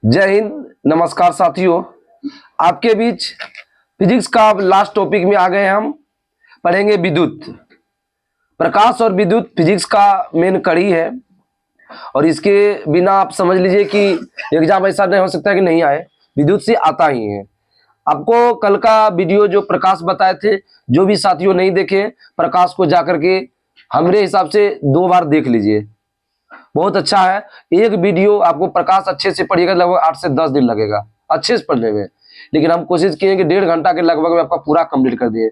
जय हिंद, नमस्कार साथियों। आपके बीच फिजिक्स का लास्ट टॉपिक में आ गए। हम पढ़ेंगे विद्युत। प्रकाश और विद्युत फिजिक्स का मेन कड़ी है और इसके बिना आप समझ लीजिए कि एग्जाम ऐसा नहीं हो सकता कि नहीं आए, विद्युत से आता ही है। आपको कल का वीडियो जो प्रकाश बताए थे, जो भी साथियों नहीं देखे, प्रकाश को जाकर के हमारे हिसाब से 2 बार देख लीजिए, बहुत अच्छा है। एक वीडियो आपको प्रकाश अच्छे से पढ़िएगा, लगभग 8 से 10 दिन लगेगा अच्छे से पढ़ने में, लेकिन हम कोशिश किए कि 1.5 घंटा के लगभग में आपका पूरा कंप्लीट कर दिए।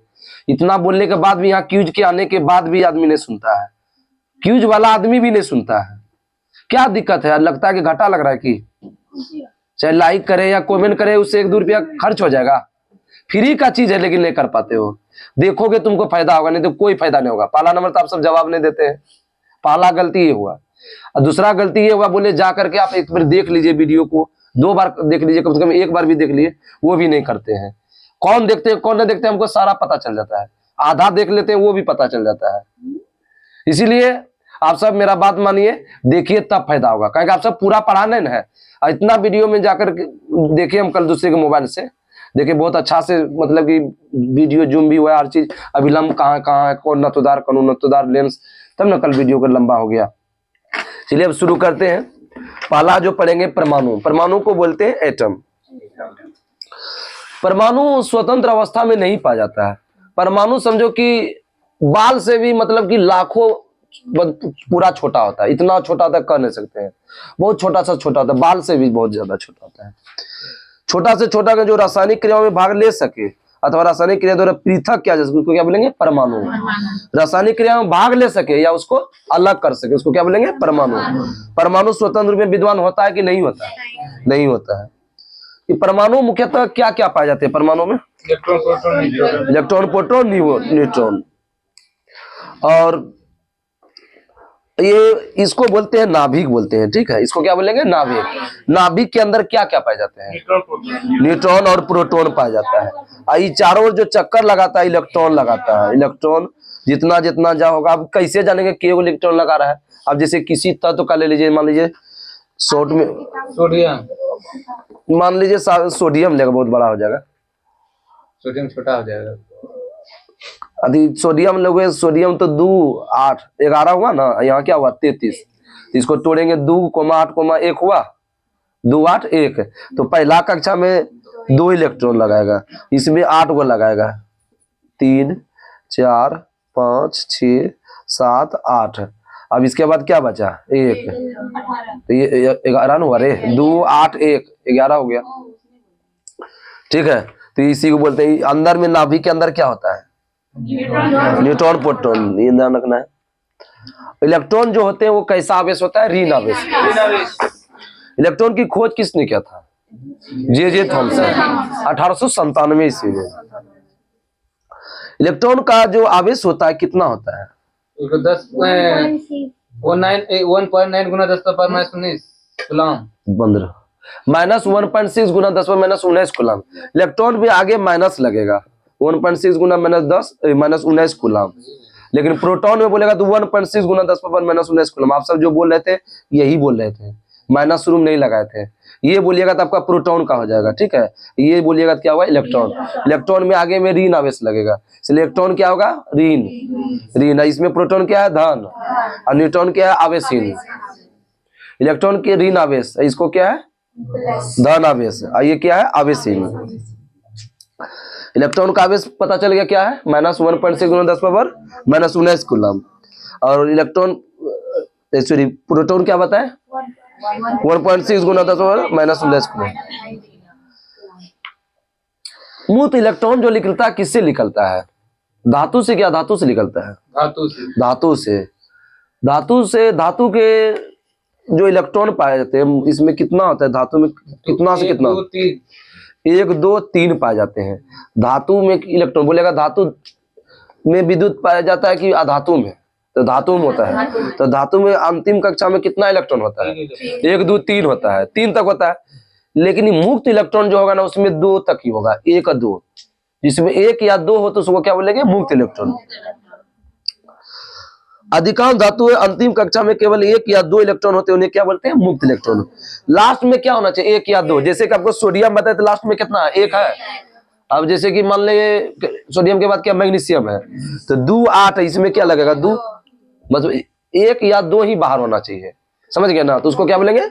इतना बोलने के बाद भी, यहाँ क्यूज के आने के बाद भी आदमी नहीं सुनता है, क्यूज वाला आदमी भी नहीं सुनता है। क्या दिक्कत है? लगता है कि घाटा लग रहा है कि चाहे लाइक करे या कमेंट करे, उससे 1-2 रुपया खर्च हो जाएगा। फ्री का चीज है लेकिन नहीं कर पाते हो। देखोगे तुमको फायदा होगा, नहीं तो कोई फायदा नहीं होगा। पहला नंबर तो आप सब जवाब नहीं देते हैं, पहला गलती ये हुआ। और दूसरा गलती ये हुआ, बोले जा करके आप एक बार देख लीजिए वीडियो को, 2 बार देख लीजिए, कम से कम 1 बार भी देख लीजिए, वो भी नहीं करते हैं। कौन देखते हैं कौन नहीं देखते हमको सारा पता चल जाता है, आधा देख लेते हैं वो भी पता चल जाता है। इसीलिए आप सब मेरा बात मानिए, देखिए तब फायदा होगा, क्योंकि आप सब पूरा पढ़ा नहीं है। इतना वीडियो में जाकर देखिए, हम कल दूसरे के मोबाइल से देखिए, बहुत अच्छा से मतलब कि वीडियो जूम भी हुआ, हर चीज अभिलंब कहाँ है, कौन नतुदार कौन नतुदार लेंस, तब ना कल वीडियो का लंबा हो गया। चलिए अब शुरू करते हैं। पहला जो पढ़ेंगे परमाणु। परमाणु को बोलते हैं एटम। परमाणु स्वतंत्र अवस्था में नहीं पाया जाता है। परमाणु समझो कि बाल से भी मतलब कि लाखों पूरा छोटा होता है, इतना छोटा तक कह नहीं सकते हैं, बहुत छोटा सा छोटा होता है, बाल से भी बहुत ज्यादा छोटा होता है। छोटा से छोटा का जो रासायनिक क्रियाओं में भाग ले सके अथवा रासायनिक क्रिया द्वारा पृथक किया जा सके, उसको क्या बोलेंगे? परमाणु। रासायनिक क्रिया में भाग ले सके या उसको अलग कर सके, उसको क्या बोलेंगे? परमाणु। परमाणु स्वतंत्र रूप में विद्यमान होता है कि नहीं होता है? नहीं होता है। कि परमाणु मुख्यतः क्या क्या पाए जाते हैं परमाणु में? Electron, proton, neutron. और ये इसको बोलते हैं नाभिक बोलते हैं, ठीक है। इसको क्या बोलेंगे? नाभिक। नाभिक के अंदर क्या क्या पाए जाते हैं? न्यूट्रॉन और प्रोटॉन पाया जाता है। ये चारों ओर जो चक्कर लगाता है, इलेक्ट्रॉन लगाता है। इलेक्ट्रॉन जितना जितना जा होगा, अब कैसे जानेंगे कि इलेक्ट्रॉन लगा रहा है? अब जैसे किसी तत्व का ले लीजिए, मान लीजिए शॉर्ट में सोडियम, मान लीजिए सोडियम लेगा, बहुत बड़ा हो जाएगा, सोडियम छोटा हो जाएगा। अभी सोडियम लोगे, सोडियम तो 2 8 11 हुआ ना, यहाँ क्या हुआ? 33। इसको तोड़ेंगे, 2,8,1 हुआ, 2 8 1। तो पहला कक्षा में 2 इलेक्ट्रॉन लगाएगा, इसमें 8 को लगाएगा, 3 4 5 6 7 8। अब इसके बाद क्या बचा? 1। तो ये 11 हुआ रे, 2 8 1 11 हो गया, ठीक है। तो इसी को बोलते हैं, अंदर में नाभिक के अंदर क्या होता है? न्यूट्रॉन, प्रोटॉन, ये ध्यान रखना है। इलेक्ट्रॉन जो होते हैं वो कैसा आवेश होता है? ऋण आवेश। इलेक्ट्रॉन की खोज किसने किया था? जे थॉमसन, 1897 ईस्वी में। इलेक्ट्रॉन का जो आवेश होता है कितना होता है? 1.9 गुना 10⁻⁻19 कूलम। बंद रहो। -1.6 गुना 10⁻⁻19 कूलम। इलेक्ट्रॉन भी आगे माइनस लगेगा, 1.6 गुना -19 कूलम। लेकिन प्रोटॉन में बोलेगा तो 1.6 गुना 10⁻⁻19 कूलम। आप सब जो बोल रहे थे यही बोल रहे थे, माइनस रूम नहीं लगाए थे। ये बोलिएगा तो आपका प्रोटॉन का हो जाएगा, ठीक है। ये बोलिएगा तो क्या हुआ? इलेक्ट्रॉन। इलेक्ट्रॉन में आगे में ऋण आवेश लगेगा, इसलिए इलेक्ट्रॉन क्या होगा? ऋण। इसमें प्रोटॉन क्या है? धन। और न्यूट्रॉन क्या है? आवेशहीन। इलेक्ट्रॉन के ऋण आवेश, इसको क्या है? धन आवेश। और ये क्या है? आवेशहीन। इलेक्ट्रॉन का आवेश पता चल गया क्या है? -1.6 गुना 10⁻⁻19 कूलम। और इलेक्ट्रॉन सॉरी प्रोटॉन क्या बताए? 1.6 गुना 10⁻⁻19 कूलम। मूल इलेक्ट्रॉन जो निकलता है किससे निकलता है? धातु से। क्या धातु से निकलता है? धातु से। धातु से। धातु से। धातु के जो इलेक्ट्रॉन पाए जाते हैं, इसमें कितना होता है? धातु में कितना से कितना? 1 2 3 पाए जाते हैं। धातु में इलेक्ट्रॉन बोलेगा धातु में विद्युत पाया जाता है कि अधातु में? तो धातु में होता है। तो धातु में अंतिम कक्षा में कितना इलेक्ट्रॉन होता है? 1 2 3 होता है, 3 तक होता है। लेकिन मुक्त इलेक्ट्रॉन जो होगा ना, उसमें 2 तक ही होगा, 1 और 2। जिसमें 1 या 2 हो तो उसको क्या बोलेंगे? मुक्त इलेक्ट्रॉन। अधिकांश धातु अंतिम कक्षा में केवल 1 या 2 इलेक्ट्रॉन होते हैं, उन्हें क्या बोलते हैं? मुक्त इलेक्ट्रॉन। लास्ट में क्या होना चाहिए? 1 या 2। जैसे कि आपको सोडियम बताया तो लास्ट में कितना है? 1 है। अब जैसे कि मान ले सोडियम के बाद क्या मैग्नीशियम है, तो 2 8 है, इसमें क्या लगेगा? 2, मतलब 1 या 2 ही बाहर होना चाहिए, समझ गए ना? तो उसको क्या बोलेंगे?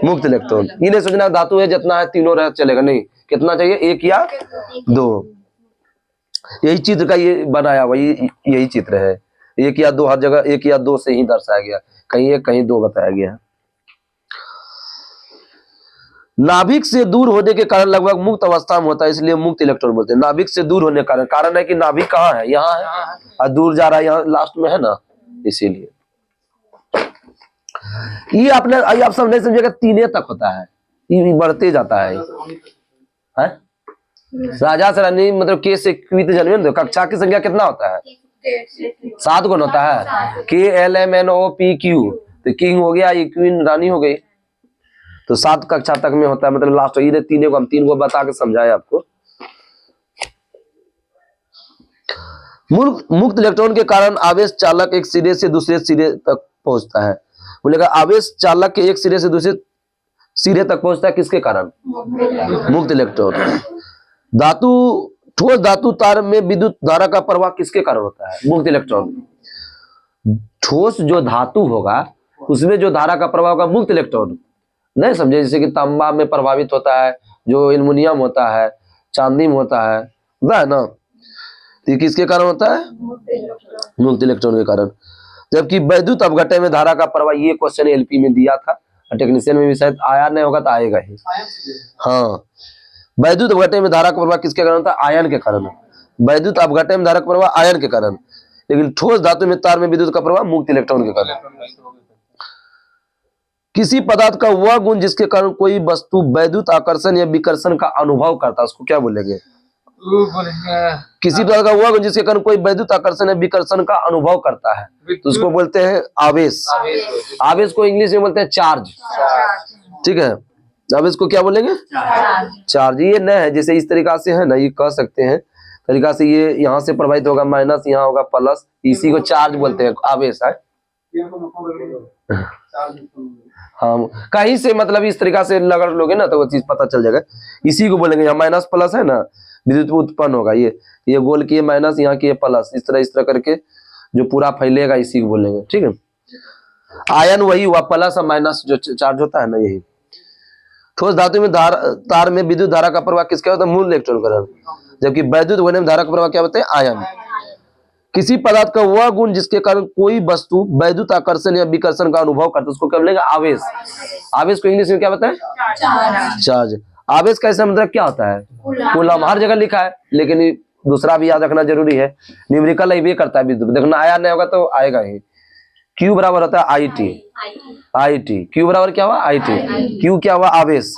मुक्त इलेक्ट्रॉन। ये नहीं सोचना धातु है जितना है तीनों रह चलेगा, नहीं, कितना चाहिए? 1 या 2। यही चित्र का ये बनाया हुआ, यही चित्र है। 1 या 2 हर जगह 1 या 2 से ही दर्शाया गया, कहीं 1 कहीं 2 बताया गया है। नाभिक से दूर होने के कारण लगभग मुक्त अवस्था में होता है, इसलिए मुक्त इलेक्ट्रॉन बोलते हैं। नाभिक से दूर होने के कारण है कि नाभिक कहाँ है? यहाँ है, और दूर जा रहा है यहाँ लास्ट में, है ना, इसीलिए। ये आप सब नहीं समझेगा, 3 तक होता है, ये बढ़ते जाता है। राजा से रानी मतलब के से क्वित जन्मे, तो कक्षा की संख्या कितना होता है? 7 गुण होता है। KLMNOPQ, तो किंग हो गया, ये क्वीन रानी हो गई, तो 7 कक्षा तक में होता है, मतलब लास्ट। ये 3 को हम 3 को बता के समझाए आपको। मुक्त इलेक्ट्रॉन के कारण आवेश चालक एक सिरे से दूसरे सिरे तक पहुंचता है। बोलेगा आवेश चालक के एक सिरे से दूसरे सिरे तक पहुंचता है, किसके कारण? मुक्त इलेक्ट्रॉन। धातु ठोस धातु तार में विद्युत धारा का प्रवाह किसके कारण होता है? मुक्त इलेक्ट्रॉन। ठोस जो धातु होगा उसमें जो धारा का प्रवाह होगा, मुक्त इलेक्ट्रॉन। नहीं समझे? जैसे कि तांबा में प्रभावित होता है, जो एल्युमिनियम होता है, चांदी में होता है ना, तो किसके कारण होता है? मुक्त इलेक्ट्रॉन के कारण। जबकि वैद्युत अपघटन में धारा का प्रवाह, ये क्वेश्चन एलपी में दिया था, टेक्नीशियन में भी शायद आया नहीं होगा, तो आएगा ही। हाँ, वैद्युत अपघटन में धारा का प्रवाह किसके कारण होता है? आयन के कारण। वैद्युत अपघटन में धारा का प्रवाह आयन के कारण, लेकिन ठोस धातु में तार में विद्युत का प्रवाह मुक्त इलेक्ट्रॉन के कारण। किसी पदार्थ का वह गुण जिसके कारण कोई वस्तु वैद्युत आकर्षण या विकर्षण का अनुभव करता है, उसको क्या बोलेंगे? किसी पदार्थ का वह गुण जिसके कारण कोई वैद्युत आकर्षण या विकर्षण का अनुभव करता है, तो उसको बोलते हैं आवेश। आवेश को इंग्लिश में बोलते हैं चार्ज, ठीक है? आवेश को क्या बोलेंगे? चार्ज। ये न है, जैसे इस तरीका से है ना, ये कह सकते हैं तरीका से, ये यहाँ से प्रभावित होगा माइनस, यहाँ होगा प्लस, इसी को चार्ज बोलते हैं, आवेश है। हाँ, कहीं से मतलब इस तरीका से लगा लोगे ना तो वो चीज पता चल जाएगा। इसी को बोलेंगे, यहाँ माइनस प्लस है ना, विद्युत उत्पन्न होगा, ये गोल किए माइनस, यहाँ किए प्लस, इस तरह करके जो पूरा फैलेगा, इसी को बोलेंगे, ठीक है? आयन वही हुआ, प्लस और माइनस जो चार्ज होता है ना, यही। ठोस धातु में तार में विद्युत धारा का प्रवाह किसका होता है? मूल इलेक्ट्रॉन का, जबकि वैद्युत वलय में धारा का प्रवाह क्या होता है? आयन। किसी पदार्थ का वह गुण जिसके कारण कोई वस्तु वैद्युत आकर्षण या विकर्षण का अनुभव करता है, उसको क्या बोलेगा? आवेश। आवेश को इंग्लिश में क्या बताए? चार्ज। आवेश का ऐसा मतलब क्या होता है? कूलम। हर जगह लिखा है, लेकिन दूसरा भी याद रखना जरूरी है, न्यूमेरिकल ये करता है विद्युत। देखना आया नहीं होगा तो आएगा ही। Q बराबर होता है IT। Q बराबर क्या हुआ? IT। Q क्या हुआ? आवेश।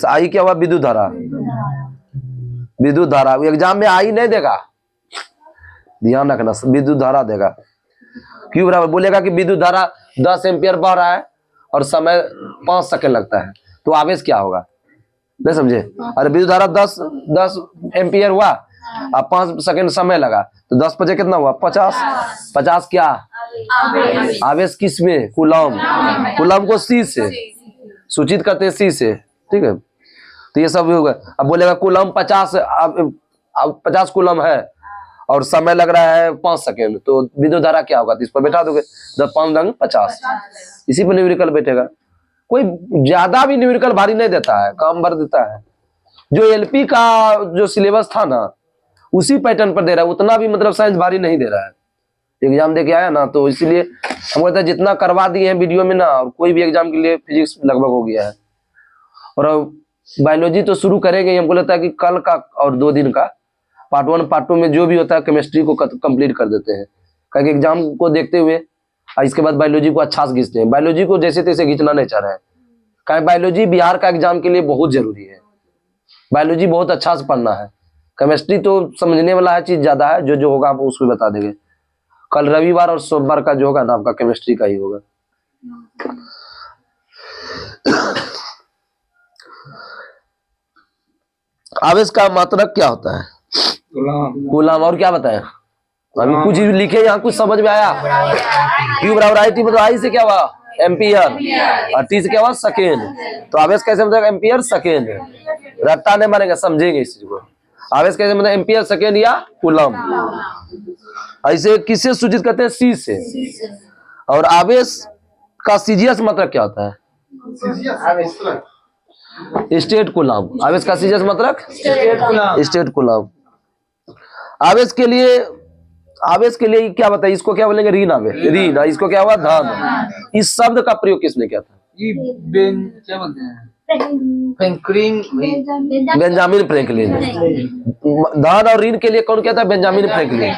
I क्या हुआ? विद्युत धारा। एग्जाम में I नहीं देगा, ध्यान रखना, विद्युत धारा देगा। Q बराबर बोलेगा कि विद्युत धारा 10 एम्पियर बह रहा है और समय 5 सेकंड लगता है, तो आवेश क्या होगा? नहीं समझे? अरे विद्युत धारा 10 एम्पियर हुआ और 5 सेकंड समय लगा, तो 10 बजे कितना हुआ? 50 क्या? आवेश किस में? कूलम। कूलम को C से सूचित करते हैं, C से, ठीक है? तो ये सब होगा। अब बोलेगा कूलम 50 कूलम है और समय लग रहा है 5 सेकंड, तो विद्युत धारा क्या होगा? तो इस पर बैठा दोगे, 5 रंग 50, इसी पर न्यूमेरिकल बैठेगा। कोई ज्यादा भी न्यूमेरिकल भारी नहीं देता है, कम भर देता है। जो एलपी का जो सिलेबस था ना, उसी पैटर्न पर दे रहा है, उतना भी मतलब साइंस भारी नहीं दे रहा है। एग्जाम दे के आया ना, तो इसीलिए हम कहते हैं जितना करवा दिए हैं वीडियो में ना, और कोई भी एग्जाम के लिए फिजिक्स लगभग हो गया है। और बायोलॉजी तो शुरू करेंगे, हमको लगता है कि कल का और 2 दिन का पार्ट 1 पार्ट 2 में जो भी होता है केमिस्ट्री को कंप्लीट कर देते हैं, क्योंकि एग्जाम को देखते हुए इसके बाद बायोलॉजी को अच्छा से खींचते हैं। बायोलॉजी को जैसे तैसे खींचना नहीं चाह रहे हैं, क्योंकि बायोलॉजी बिहार का एग्जाम के लिए बहुत जरूरी है। बायोलॉजी बहुत अच्छा से पढ़ना है। केमिस्ट्री तो समझने वाला है, चीज ज्यादा है, जो होगा आप उसको बता देंगे। कल रविवार और सोमवार का जो होगा ना, आपका केमिस्ट्री का ही होगा। आवेश का मात्रक क्या होता है? कूलम। और क्या बताएं? अभी कुछ लिखे यहाँ कुछ समझ में आया? Q बराबर आई टी, मतलब आई से क्या हुआ एम्पियर, और टी से क्या हुआ सेकेंड। तो आवेश कैसे मतलब एम्पियर सेकेंड, रट्टा नहीं मारेंगे, समझेंगे इस चीज को। आवेश कैसे मतलब एम्पियर सेकेंड या कूलम। ऐसे किससे सूचित करते हैं? सी से। और आवेश का सीजीएस मतलब क्या होता है? State coulomb. आवेश का सीजीएस मतलब स्टेट कूलम। आवेश के लिए क्या बताइए? इसको क्या बोलेंगे? ऋण आवेश, ऋण। इसको क्या हुआ? धन। इस शब्द का प्रयोग किसने किया था? क्या बोलते हैं? Benjamin Franklin. धन और ऋण के लिए कौन कहता है? Benjamin Franklin.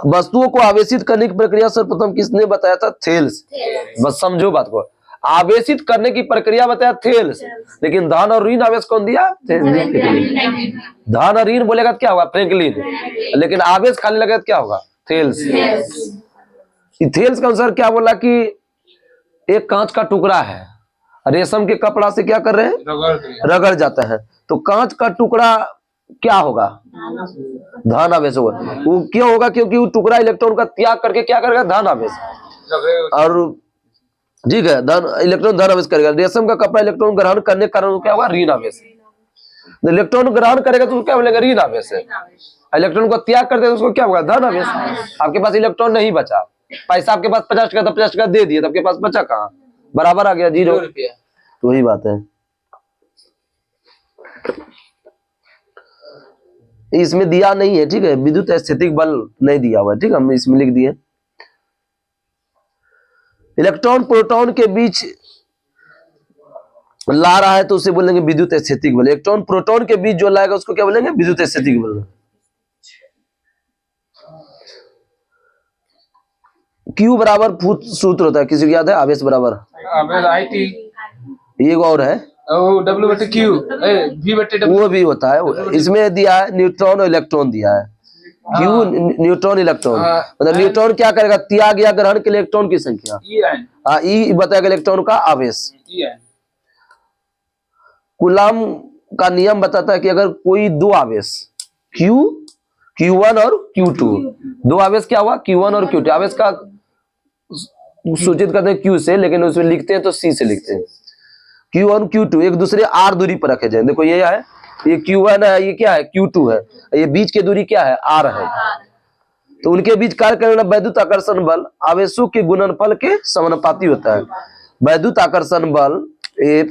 वस्तुओं को आवेशित करने की प्रक्रिया सर्वप्रथम किसने बताया था? थेल्स। बस समझो बात को, आवेशित करने की प्रक्रिया बताया थेल्स, लेकिन धन और ऋण आवेश कौन दिया? धन और ऋण बोलेगा तो क्या होगा? फ्रैंकलिन। लेकिन आवेश खाली लगे तो क्या होगा? थेल्स। थेल्स के अनुसार क्या बोला कि एक कांच का टुकड़ा है, रेशम के कपड़ा से क्या कर रहे हैं? रगड़ जाता है। तो कांच का टुकड़ा क्या होगा? धन आवेश होगा। वो क्यों होगा? क्योंकि वो टुकड़ा इलेक्ट्रॉन का त्याग करके क्या करेगा? धन आवेश। और ठीक है, धन इलेक्ट्रॉन धन आवेश करेगा। रेशम का कपड़ा इलेक्ट्रॉन ग्रहण करने के कारण क्या होगा? ऋण आवेश। इलेक्ट्रॉन ग्रहण करेगा तो क्या बोलेगा? ऋण आवेश है। इलेक्ट्रॉन को त्याग करते उसको क्या होगा? धन आवेश। आपके पास इलेक्ट्रॉन नहीं बचा, पैसा आपके पास 50 टका था, 50 टका दे दिए, तो आपके पास बचा कहाँ? बराबर आ गया, 0 रुपया। तो वही बात है। इसमें दिया नहीं है, ठीक है, विद्युत स्थैतिक बल नहीं दिया हुआ है, ठीक है, हम इसमें लिख दिए। इलेक्ट्रॉन प्रोटॉन के बीच ला रहा है तो उसे बोलेंगे विद्युत स्थैतिक बल। इलेक्ट्रॉन प्रोटॉन के बीच जो लाएगा उसको क्या बोलेंगे? विद्युत स्थैतिक बल। क्यू बराबर सूत्र होता है, किसी को याद है? आवेश बराबर आई टी। एक और है डब्ल्यू बटे क्यू, वी बटे डब्ल्यू, वो भी होता है। इसमें दिया है न्यूट्रॉन और इलेक्ट्रॉन दिया है। क्यू न्यूट्रॉन इलेक्ट्रॉन, मतलब न्यूट्रॉन क्या करेगा? त्याग या ग्रहण के लिए इलेक्ट्रॉन की संख्या। ई बताएगा इलेक्ट्रॉन का आवेश। कूलम का नियम बताता है कि अगर कोई दो आवेश Q1 और Q2, दो आवेश क्या हुआ? Q1 और Q2। आवेश का सूचित करते हैं Q से, लेकिन उसमें लिखते हैं तो C से लिखते हैं। Q1 Q2 एक दूसरे R दूरी पर रखे जाए। देखो ये है, ये Q1 है, ये क्या है? Q2 है। ये बीच की दूरी क्या है? R है। तो उनके बीच कार्य करने वाला वैद्युत आकर्षण बल आवेशों के गुणनफल के समानुपाती होता है। वैद्युत आकर्षण बल F,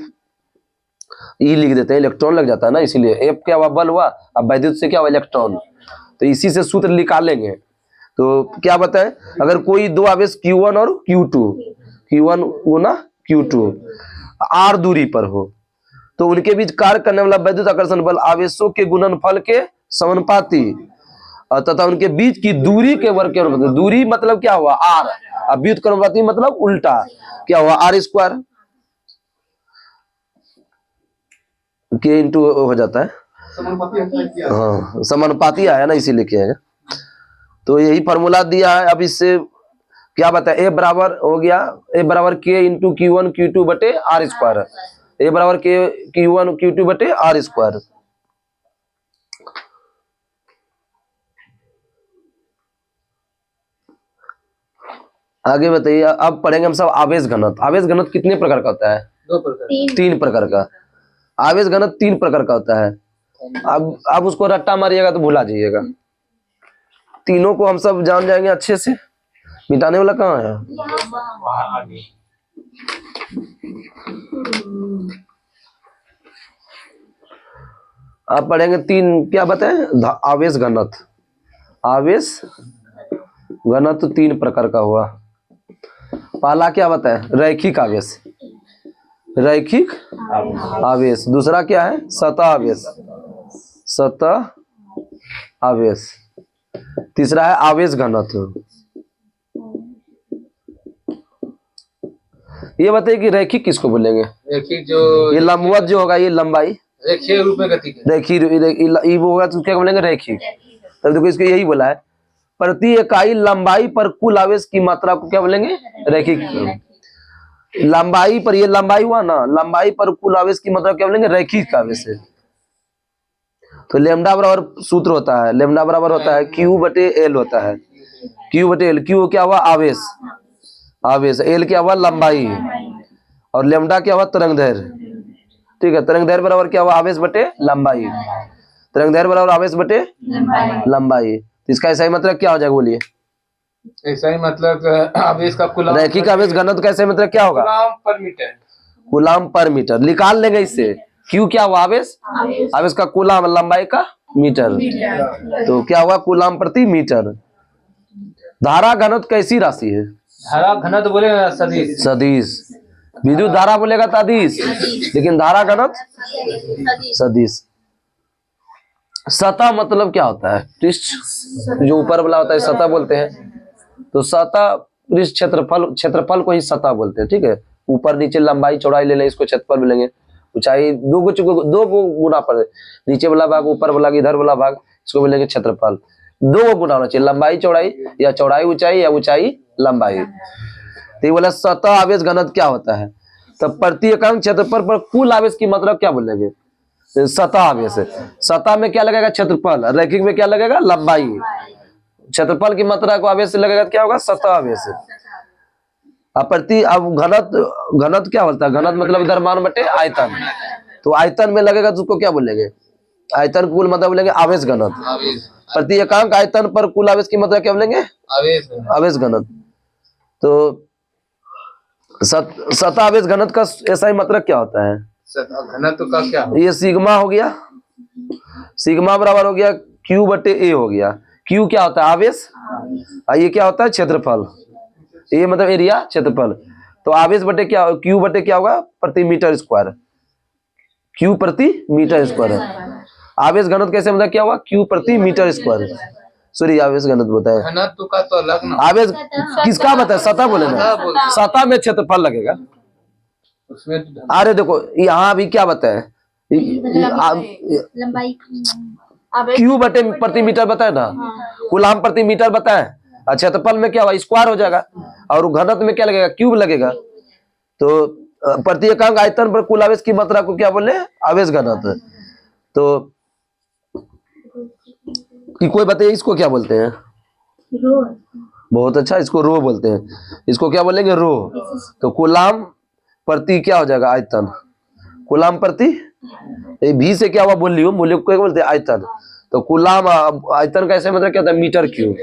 ई लिख देते हैं, इलेक्ट्रॉन लग जाता है ना, इसीलिए F क्या हुआ? बल हुआ। अब वैद्युत से क्या हुआ? इलेक्ट्रॉन। तो इसी से सूत्र निकालेंगे। तो क्या बताएं? अगर कोई दो आवेश Q1 और Q1 वो ना Q2 R दूरी पर हो, तो उनके बीच कार्य करने वाला वैद्युत आकर्षण बल आवेशों के गुणनफल के समानुपाती तथा उनके बीच की दूरी के वर्ग के अनुपाती। दूरी मतलब क्या हुआ? R। अब व्युत्क्रमानुपाती मतलब उल्टा क्या हुआ? R² के इंटू हो जाता है। हाँ, समानुपाती आया ना, इसीलिए किया है। तो यही फॉर्मूला दिया है। अब इससे क्या बताए? ए बराबर हो गया, ए बराबर के इंटू Q1 Q2 बटे R²। ए बराबर के Q1 Q2 बटे R²। आगे बताइए। अब पढ़ेंगे हम सब आवेश घनत्व। आवेश घनत्व कितने प्रकार का होता है? 2 प्रकार। 3 प्रकार का। आवेश घनत्व 3 प्रकार का होता है। अब उसको रट्टा मारिएगा तो भुला जाइएगा। तीनों को हम सब जान जाएंगे अच्छे से। मिटाने वाला कहाँ है? आप पढ़ेंगे 3, क्या बताएं? आवेश घनत्व। आवेश घनत्व 3 प्रकार का हुआ। पहला क्या बताएं? रैखिक आवेश। रैखिक आवेश। दूसरा क्या है? सतह आवेश। सतह आवेश। तीसरा है आवेश घनत्व। ये बताइए कि रैखिक किसको बोलेंगे? रैखिक जो ये लंबवत जो होगा, ये लंबाई रेखीय रूप में गति रैखिक वो होगा तो क्या बोलेंगे? रैखिक। तब देखो इसको यही बोला है, प्रति इकाई लंबाई पर कुल आवेश की मात्रा को क्या बोलेंगे? रैखिक। लंबाई पर, ये लंबाई हुआ ना, लंबाई पर कुल आवेश की मात्रा क्या बोलेंगे? रैखिक आवेश है। तो लेमडा बराबर सूत्र होता है, लेमडा बराबर होता है क्यू बटे एल होता है, क्यू बटे एल। क्यू क्या हुआ? आवेश, आवेश। एल क्या हुआ? लंबाई। और लेमडा क्या हुआ? तरंग दैर्ध्य। ठीक है, तरंग दैर्ध्य बराबर क्या हुआ? आवेश बटे लंबाई। तरंग दैर्ध्य बराबर आवेश बटे लंबाई। तो इसका ऐसा ही मतलब क्या हो जाएगा? बोलिए। ऐसा ही मतलब आवेश का कूलम रैखिक आवेश घनत्व का ऐसा मतलब क्या होगा? पर मीटर। कूलाम पर मीटर। निकाल लेंगे इससे। क्यू क्या हुआ? आवेश, आवेश का कूलाम, लंबाई का मीटर। तो क्या हुआ? कूलाम प्रति मीटर। धारा घनत्व कैसी राशि है? धारा घनत्व बोलेगा सदिश। सदिश। विद्युत धारा बोलेगा तो अदिश, लेकिन धारा घनत्व सदिश। सतह मतलब क्या होता है? पृष्ठ, जो ऊपर वाला होता है सतह बोलते हैं। तो सतह पृष्ठ क्षेत्रफल, क्षेत्रफल को ही सतह बोलते हैं। ठीक है, ऊपर नीचे लंबाई चौड़ाई ले लें, इसको क्षेत्रफल मिलेंगे। ऊंचाई दो गो गुना पर, नीचे वाला भाग, ऊपर वाला, इधर वाला भाग, इसको मिलेंगे क्षेत्रफल। दो गो गुना होना चाहिए, लंबाई चौड़ाई, या चौड़ाई ऊंचाई, या ऊंचाई लंबाई। तो ये बोला सतह आवेश घनत्व क्या होता है? तो प्रति एकांक क्षेत्रफल पर कुल आवेश की मात्रा क्या बोलेंगे? सतह आवेश है। सतह में क्या लगेगा? क्षेत्रफल। रैखिक में क्या लगेगा? लंबाई। क्षेत्रफल की मात्रा को आवेश से लगेगा तो क्या होगा? सतह आवेश। प्रति, अब घनत्व, घनत्व क्या होता है? घनत्व मतलब द्रव्यमान बटे आयतन। तो आयतन में लगेगा तो उसको क्या बोलेंगे? आयतन कुल मतलब बोलेंगे आवेश घनत्व। प्रति एकांक आयतन पर कुल आवेश की मात्रा क्या बोलेंगे? आवेश घनत्व। तो सतह आवेश घनत्व का ऐसा ही मतलब क्या होता है? घनत्व का क्या? ये सिग्मा हो गया, सिग्मा बराबर हो गया क्यू बटे ए हो गया। क्यू क्या होता है? आवेश। ये क्या होता है? क्षेत्रफल। ये मतलब एरिया, क्षेत्रफल। तो आवेश बटे क्या, क्यू बटे क्या होगा? प्रति मीटर स्क्वायर। क्यू प्रति मीटर स्क्वायर है। आवेश घनत्व कैसे मतलब क्या हुआ? क्यू प्रति मीटर स्क्वायर। सॉरी, आवेश घनत्व बताया, घनत्व का तो अलग ना। आवेश किसका बताया? सतह बोले ना, सतह में क्षेत्रफल लगेगा उसमें। अरे देखो यहाँ अभी क्या बताया? लंबाई क्यू बटे प्रति मीटर बताया ना, कूलाम प्रति मीटर बताया। अच्छा, तो पल में क्या हुआ? स्क्वायर हो जाएगा। और घनत्व में क्या लगेगा? क्यूब लगेगा। तो प्रति एकांक आयतन पर कुल आवेश की मात्रा को क्या बोले? आवेश घनत्व। तो कोई बताइए इसको क्या बोलते हैं? रो। बहुत अच्छा, इसको रो बोलते हैं। इसको क्या बोलेंगे? रो। तो कूलाम प्रति क्या हो जाएगा? आयतन। कूलाम प्रति, भी से क्या हुआ? बोल लियो, मूल्य को क्या बोलते हैं? आयतन। तो कूलाम आयतन कैसे मतलब क्या होता है? Metre cube.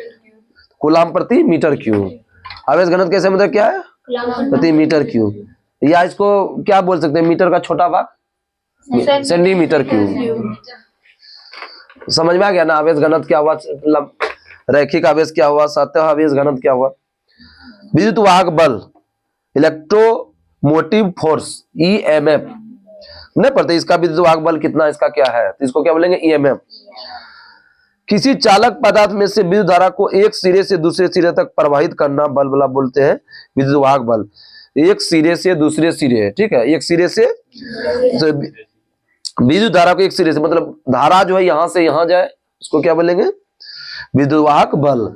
कूलाम प्रति मीटर क्यूब। आवेश घनत्व कैसे मतलब क्या है? प्रति मीटर क्यूब। या इसको क्या बोल सकते हैं? मीटर का छोटा भाग, सेंटीमीटर क्यूब। समझ में आ गया ना? आवेश घनत्व क्या हुआ? रैखिक आवेश क्या हुआ? सतह आवेश घनत्व क्या हुआ? विद्युत वाहक बल, इलेक्ट्रोमोटिव फोर्स, ईएमएफ नहीं पढ़ते इसका विद्युत वाहक बल कितना, इसका क्या है? तो इसको क्या बोलेंगे? ईएमएफ। किसी चालक पदार्थ में से विद्युत धारा को एक सिरे से दूसरे सिरे तक प्रवाहित करना बल वाला बोलते हैं विद्युत वाहक बल। एक सिरे से दूसरे सिरे, ठीक है, एक सिरे से विद्युत धारा को एक सिरे से मतलब धारा जो है यहां से यहां जाए, उसको क्या बोलेंगे? विद्युत वाहक बल।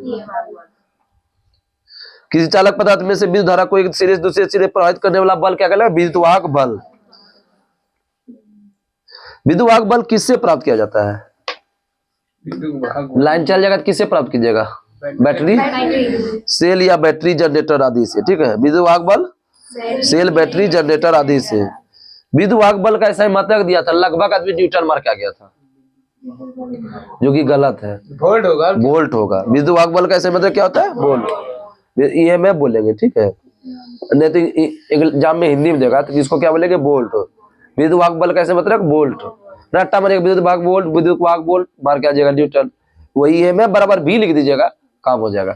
किसी चालक पदार्थ में से विद्युत धारा को एक सिरे से दूसरे सिरे प्रवाहित करने वाला बल क्या कहलाएगा? विद्युत वाहक बल। विद्युत वाहक बल किससे प्राप्त किया जाता है? लाइन चल जाएगा तो किससे प्राप्त कीजिएगा? बैटरी, सेल या बैटरी जनरेटर आदि से। ठीक है, विद्युत वाहक बल सेल, बैटरी, जनरेटर आदि से। विद्युत वाहक बल का ऐसा मात्रक दिया था, लगभग आदमी न्यूटन मार के आ गया था, जो कि गलत है। वोल्ट होगा। वोल्ट होगा। विद्युत वाहक बल का ऐसा मतलब क्या होता है? वोल्ट। ईएमएफ बोलेंगे, ठीक है, नहीं तो एग्जाम में हिंदी में देगा तो इसको क्या बोलेंगे? वोल्ट। विद्युत वाहक बल का ऐसा मतलब वोल्ट। रट्टा मारेगा विद्युत वाहक वोल्ट, विद्युत वाहक वोल्ट मार के आ जाएगा न्यूटन। वही ईएमएफ बराबर भी लिख दीजिएगा, काम हो जाएगा।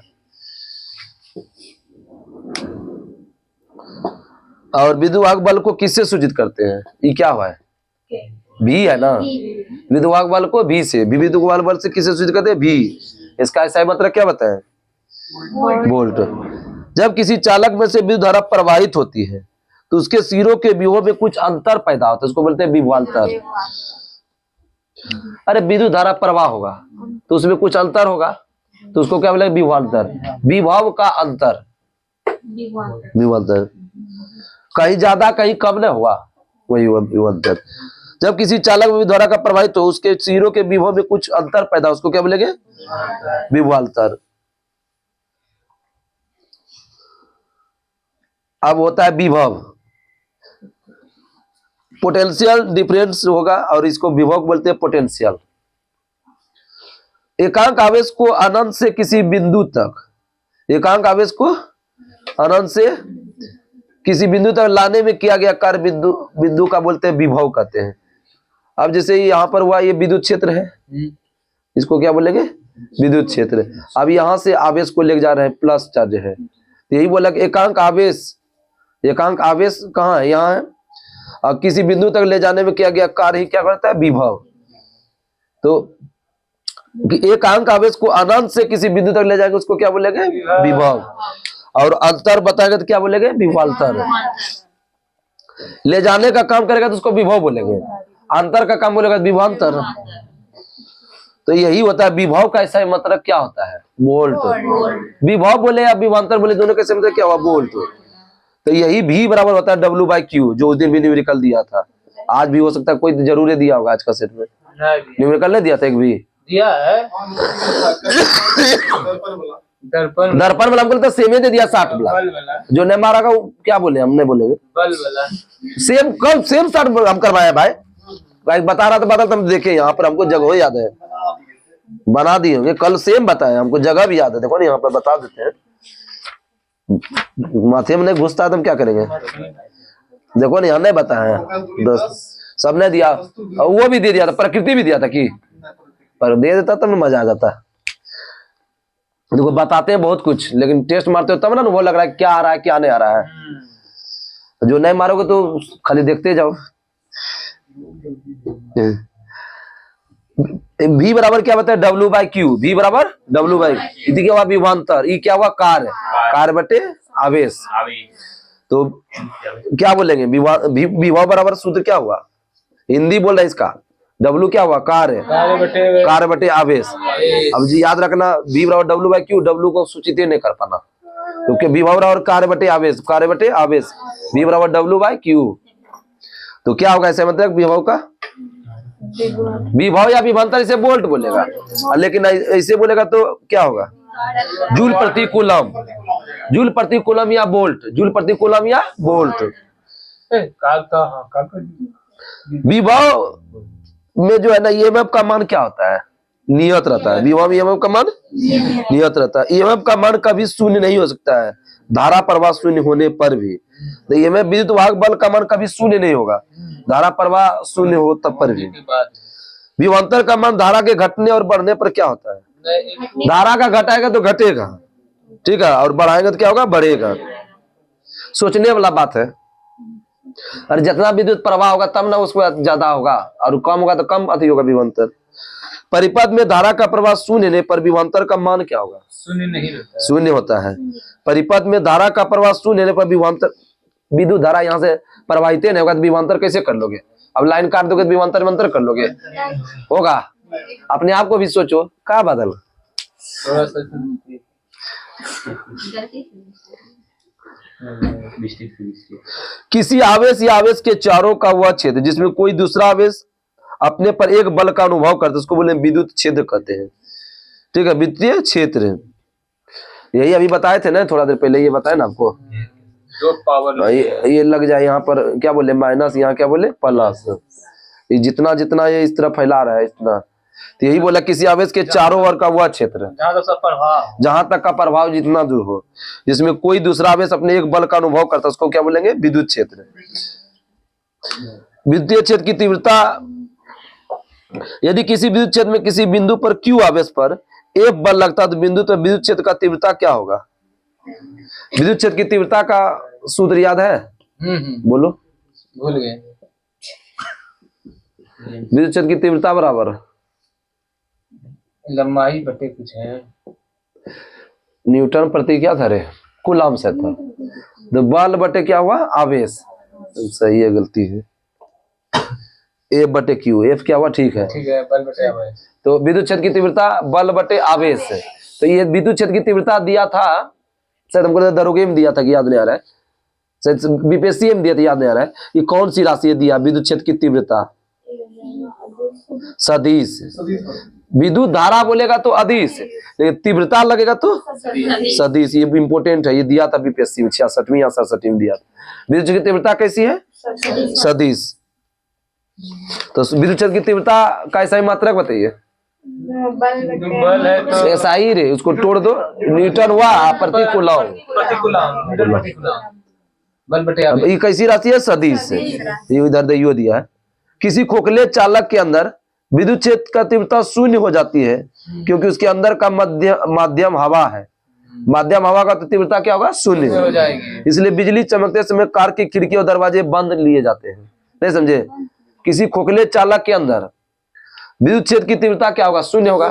और विद्युत वाहक बल को किससे सूचित करते हैं? ये क्या हुआ है? भी है ना, विद्युत वाहक बल को भी से, विद्युत वाहक बल से किससे सूचित करते हैं? भी। इसका ऐसा मतलब क्या बताएं? वोल्ट। जब किसी चालक में से विद्युत धारा प्रवाहित होती है तो उसके सिरों के विभव में कुछ अंतर पैदा होता है, उसको बोलते हैं विभवांतर। अरे विद्युत धारा प्रवाह होगा तो उसमें कुछ अंतर होगा, तो उसको क्या बोलेंगे? विभवांतर। विभव का अंतर, विभवांतर। कहीं ज्यादा कहीं कम नहीं हुआ, वही विभवांतर। जब किसी चालक द्वारा का प्रवाहित हो उसके सिरों के विभव में कुछ अंतर पैदा हो, उसको क्या बोलेंगे? विभवांतर। अब होता है विभव, पोटेंशियल डिफरेंस होगा और इसको विभव बोलते हैं, पोटेंशियल। एकांक आवेश को अनंत से किसी बिंदु तक, एकांक आवेश को अनंत से किसी बिंदु तक लाने में किया गया कार्य बिंदु का बोलते हैं विभव कहते हैं। अब जैसे यहाँ पर हुआ, ये विद्युत क्षेत्र है, इसको क्या बोलेंगे? विद्युत क्षेत्र। अब यहाँ से आवेश को लेके जा रहे हैं, प्लस चार्ज है, तो यही बोला कि एकांक आवेश, एकांक आवेश कहाँ है? यहाँ है। अब किसी बिंदु तक ले जाने में किया गया कार्य ही क्या करता है? विभव। तो एकांक आवेश को अनंत से किसी बिंदु तक ले जाएंगे उसको क्या बोलेंगे? विभव। और अंतर बताएंगे तो क्या बोलेंगे? विभवांतर। ले जाने का काम करेगा तो उसको विभव बोलेंगे, अंतर का काम बोलेगा विभवांतर। तो यही होता है विभव का ऐसा मतलब क्या होता है? वोल्ट। विभव बोले या विभवांतर बोले, दोनों कैसे मतलब क्या हुआ? वोल्ट। तो यही भी बराबर होता है W/Q, जो उस दिन भी न्यूमेरिकल दिया था, आज भी हो सकता है कोई जरूर दिया होगा आज का सेट में। न्यूमेरिकल नहीं दिया था एक भी? दिया है। दर्पण वाला हमको लगता है सेम ही दे दिया, 60 वाला जो नहीं मारा का क्या बोले, हम नहीं बोलेंगे सेम। कब सेम 60 हम करवाए भाई बता रहा था, बता तुम देखे यहाँ पर, हमको जगह याद है, बना दिए होंगे कल, सेम बताए हमको, जगह भी याद है, देखो ना यहाँ पर बता देते हैं। माथे में नहीं घुसता है तो हम क्या करेंगे? देखो ना यहाँ नहीं बताया दोस्त, सबने दिया, और वो भी दे दिया था, प्रकृति भी दिया था कि, पर दे देता तब मजा आ जाता। देखो बताते हैं बहुत कुछ, लेकिन टेस्ट मारते हो तब ना वो लग रहा है क्या आ रहा है क्या नहीं आ रहा है। जो नहीं मारोगे तो खाली देखते जाओ। V बराबर क्या बताया? W/Q। V बराबर W/Q। क्या हुआ? विभवांतर। ई क्या हुआ? कार्य। कार्य बटे आवेश। तो क्या बोलेंगे? विभव बराबर सूत्र क्या हुआ? हिंदी बोल रहा है इसका। W क्या हुआ? कार्य। कार्य बटे आवेश। अब जी याद रखना, V बराबर W/Q, W को सूचित नहीं कर पाना, क्योंकि विभव बराबर कार्य बटे आवेश, कार्य बटे आवेश, V बराबर W/Q। तो क्या होगा ऐसे मतलब विभव का? विभव या विभवांतर इसे वोल्ट बोलेगा, लेकिन ऐसे बोलेगा तो क्या होगा? जूल प्रति कूलम, जूल प्रति कूलम या वोल्ट, जूल प्रति कूलम या वोल्ट। विभव में जो है ना ईएमएफ का मान क्या होता है? नियत रहता है। विभव ईएमएफ का मान नियत रहता है। ईएमएफ का मान कभी शून्य नहीं हो सकता है, धारा प्रवाह शून्य होने पर भी। तो ईएमएफ विद्युत वाहक बल का मान कभी शून्य नहीं होगा, धारा प्रवाह शून्य हो तब पर भी। विभवांतर का मान धारा के घटने और बढ़ने पर क्या होता है? धारा का घटाएगा तो घटेगा, ठीक है, और बढ़ाएगा तो क्या होगा? बढ़ेगा। सोचने वाला बात है। और जितना विद्युत प्रवाह होगा तब ना उसको ज्यादा होगा, और कम होगा तो कम अति होगा विभवांतर। परिपथ में धारा का प्रवाह शून्य होने पर विभवांतर का मान क्या होगा? शून्य नहीं होता, शून्य होता है। परिपथ में धारा का प्रवाह शून्य होने पर विभवांतर, विद्युत धारा यहाँ से प्रवाहित नहीं होगा तो विभवांतर कैसे कर लोगे? अब लाइन काट दोगे तो विभवांतर मंतर कर लोगे? होगा? अपने आप को भी सोचो, क्या बदल। थोड़ा सा किसी आवेश या आवेश के चारों का वह क्षेत्र जिसमें कोई दूसरा आवेश अपने पर एक बल का अनुभव करता है उसको बोले विद्युत क्षेत्र कहते हैं, ठीक है, विद्युतीय क्षेत्र। यही अभी बताए थे ना थोड़ा देर पहले, ये बताए ना आपको, जो पावर ये लग जाए यहाँ पर क्या बोले माइनस, यहाँ क्या बोले प्लस, ये जितना जितना ये इस तरह फैला रहा है इतना, तो यही बोला किसी आवेश के चारों ओर का वह क्षेत्र जहां तक का प्रभाव जितना दूर हो जिसमें कोई दूसरा आवेश अपने एक बल का अनुभव करता है उसको क्या बोलेंगे? विद्युत क्षेत्र। विद्युतीय क्षेत्र की तीव्रता, यदि किसी विद्युत क्षेत्र में किसी बिंदु पर Q आवेश पर एक बल लगता है तो बिंदु तो विद्युत क्षेत्र का तीव्रता क्या होगा? विद्युत क्षेत्र की तीव्रता का सूत्र याद है? बोलो, भूल गए। विद्युत क्षेत्र की तीव्रता बराबर लंबाई बटे कुछ है, न्यूटन प्रति क्या था रे? कूलम से था। तो बल बटे क्या हुआ? आवेश। सही है, गलती है। F बटे Q, F क्या हुआ? ठीक है, ठीक है, बल बटे आवेश। तो विद्युत क्षेत्र की तीव्रता बल बटे आवेश है। तो ये विद्युत क्षेत्र की तीव्रता दिया था, शायद हमको दरोगे में दिया था कि याद नहीं आ रहा है, शायद बीपीएससी में दिया था, याद नहीं आ रहा है। ये कौन सी राशि दिया विद्युत क्षेत्र की तीव्रता? सदिश। विद्युत धारा बोलेगा तो अदिश, लेकिन तीव्रता लगेगा तो सदिश। ये भी इंपॉर्टेंट है, ये दिया था बीपीएससी में 66वीं या 67वीं में दिया था। विद्युत की तीव्रता कैसी है? सदिश। तो विद्युत क्षेत्र की तीव्रता का ऐसा ही मात्रक बताइए। बल है तो ऐसा ही रे, उसको तोड़ दो, न्यूटन हुआ प्रति कूलम। बल बटे अब ये कैसी राशि है? सदिश से। ये इधर दियो दिया है। किसी खोखले चालक के अंदर विद्युत क्षेत्र का तीव्रता शून्य हो जाती है क्योंकि उसके अंदर का माध्यम हवा है। माध्यम हवा का तो तीव्रता क्या होगा? शून्य हो जाएगी। इसलिए बिजली चमकते समय कार की खिड़की और दरवाजे बंद लिए जाते हैं। नहीं समझे? किसी खोखले चालक के अंदर विद्युत क्षेत्र की तीव्रता क्या होगा? शून्य होगा।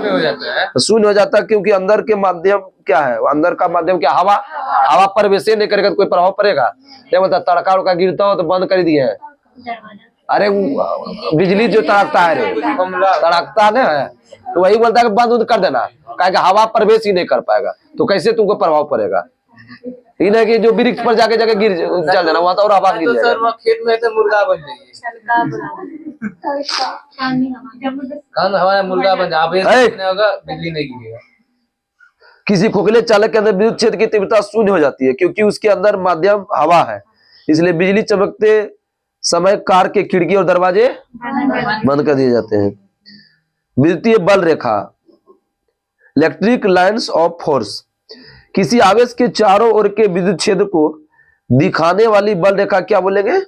शून्य हो जाता है क्योंकि अंदर के माध्यम क्या है? अंदर का माध्यम क्या? हवा। हवा प्रवेश नहीं करेगा तो कोई प्रभाव पड़ेगा नहीं। बोलता तड़का उड़का गिरता हो तो बंद कर दिए है। अरे बिजली जो तड़कता है रे, तड़कता ना है तो वही बोलता है कि बंद कर देना, कहेगा हवा प्रवेश ही नहीं कर पाएगा तो कैसे तुमको प्रभाव पड़ेगा। ये नहीं कि जो वृक्ष पर जाके जाके गिर चल देना, वहां तो और हवा गिर जाएगा। सर वहाँ खेत में तो मुर्गा बन जाइए, कान हवा मुर्गा बन जाए, होगा बिजली नहीं गिरेगा। किसी खोखले चालक के अंदर विद्युत क्षेत्र की तीव्रता शून्य हो जाती है क्योंकि उसके अंदर माध्यम हवा है। इसलिए बिजली चमकते समय कार के खिड़की और दरवाजे बंद कर दिए जाते हैं। विद्युतीय बल रेखा, इलेक्ट्रिक लाइन्स ऑफ फोर्स, किसी आवेश के चारों ओर के विद्युत क्षेत्र को दिखाने वाली बल रेखा क्या बोलेंगे?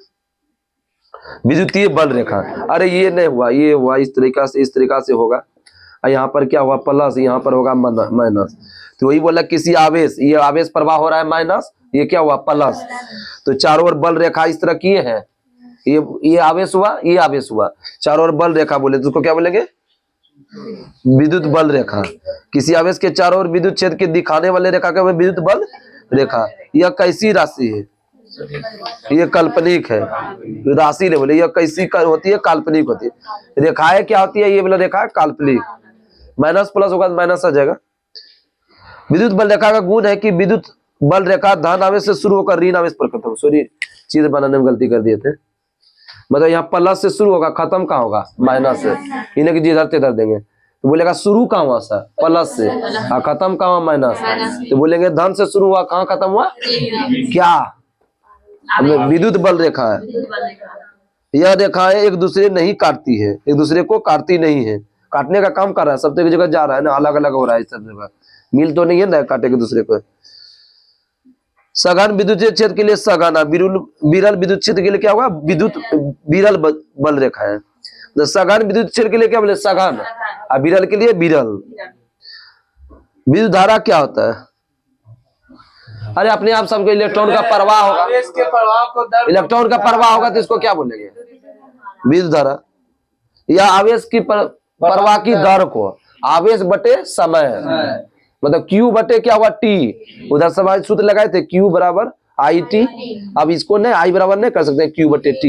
विद्युतीय बल रेखा। अरे ये नहीं हुआ, ये हुआ इस तरीका से होगा। यहाँ पर क्या हुआ? प्लस, यहाँ पर होगा माइनस। तो वही बोला किसी आवेश, ये आवेश प्रवाह हो रहा है माइनस, ये क्या हुआ? प्लस। तो चारों ओर बल रेखा इस तरह किए हैं। ये आवेश हुआ, ये आवेश हुआ, चारों ओर बल रेखा बोले तो उसको क्या बोलेंगे? विद्युत बल रेखा। किसी आवेश के चारों ओर विद्युत क्षेत्र के दिखाने वाले रेखा का विद्युत बल रेखा। यह कैसी राशि है? ये काल्पनिक है। राशि नहीं बोले, यह कैसी होती है? काल्पनिक होती है। रेखाएं क्या होती है? ये वाला रेखा है काल्पनिक। माइनस प्लस होगा तो माइनस आ जाएगा। विद्युत बल रेखा का गुण है कि विद्युत बल रेखा धन आवेश से शुरू होकर ऋण आवेश पर खत्म। सॉरी, चीज बनाने में गलती कर दिए थे। मतलब यहाँ प्लस से शुरू होगा, खत्म कहाँ होगा? माइनस से। इन्हें की जिधर तिधर देंगे तो बोलेगा शुरू कहाँ हुआ सर? प्लस से। और खत्म कहाँ हुआ? माइनस। तो बोलेंगे धन से शुरू हुआ, कहाँ खत्म हुआ? क्या? विद्युत बल रेखा है। यह रेखाएं एक दूसरे नहीं काटती है, एक दूसरे को काटती नहीं है। काटने का काम कर रहा है, सब जगह जा रहा है ना, अलग अलग हो रहा है सब जगह, मिल तो नहीं है ना काटे के दूसरे को। सघन विद्युत क्षेत्र के लिए सघन, विरल विद्युत क्षेत्र के लिए क्या होगा? विद्युत विरल बल रेखा है। तो सघन विद्युत क्षेत्र के लिए क्या बोले? सघन। और विरल के लिए विरल। विद्युत धारा क्या होता है? अरे अपने आप सबके इलेक्ट्रॉन का प्रवाह होगा, इलेक्ट्रॉन का प्रवाह होगा तो इसको क्या बोलेंगे? विद्युत धारा। या आवेश की प्रवाह की दर को, आवेश बटे समय, मतलब Q बटे क्या हुआ? T। उधर समय सूत्र लगाए थे Q बराबर IT। अब इसको नहीं I बराबर नहीं कर सकते, Q बटे T।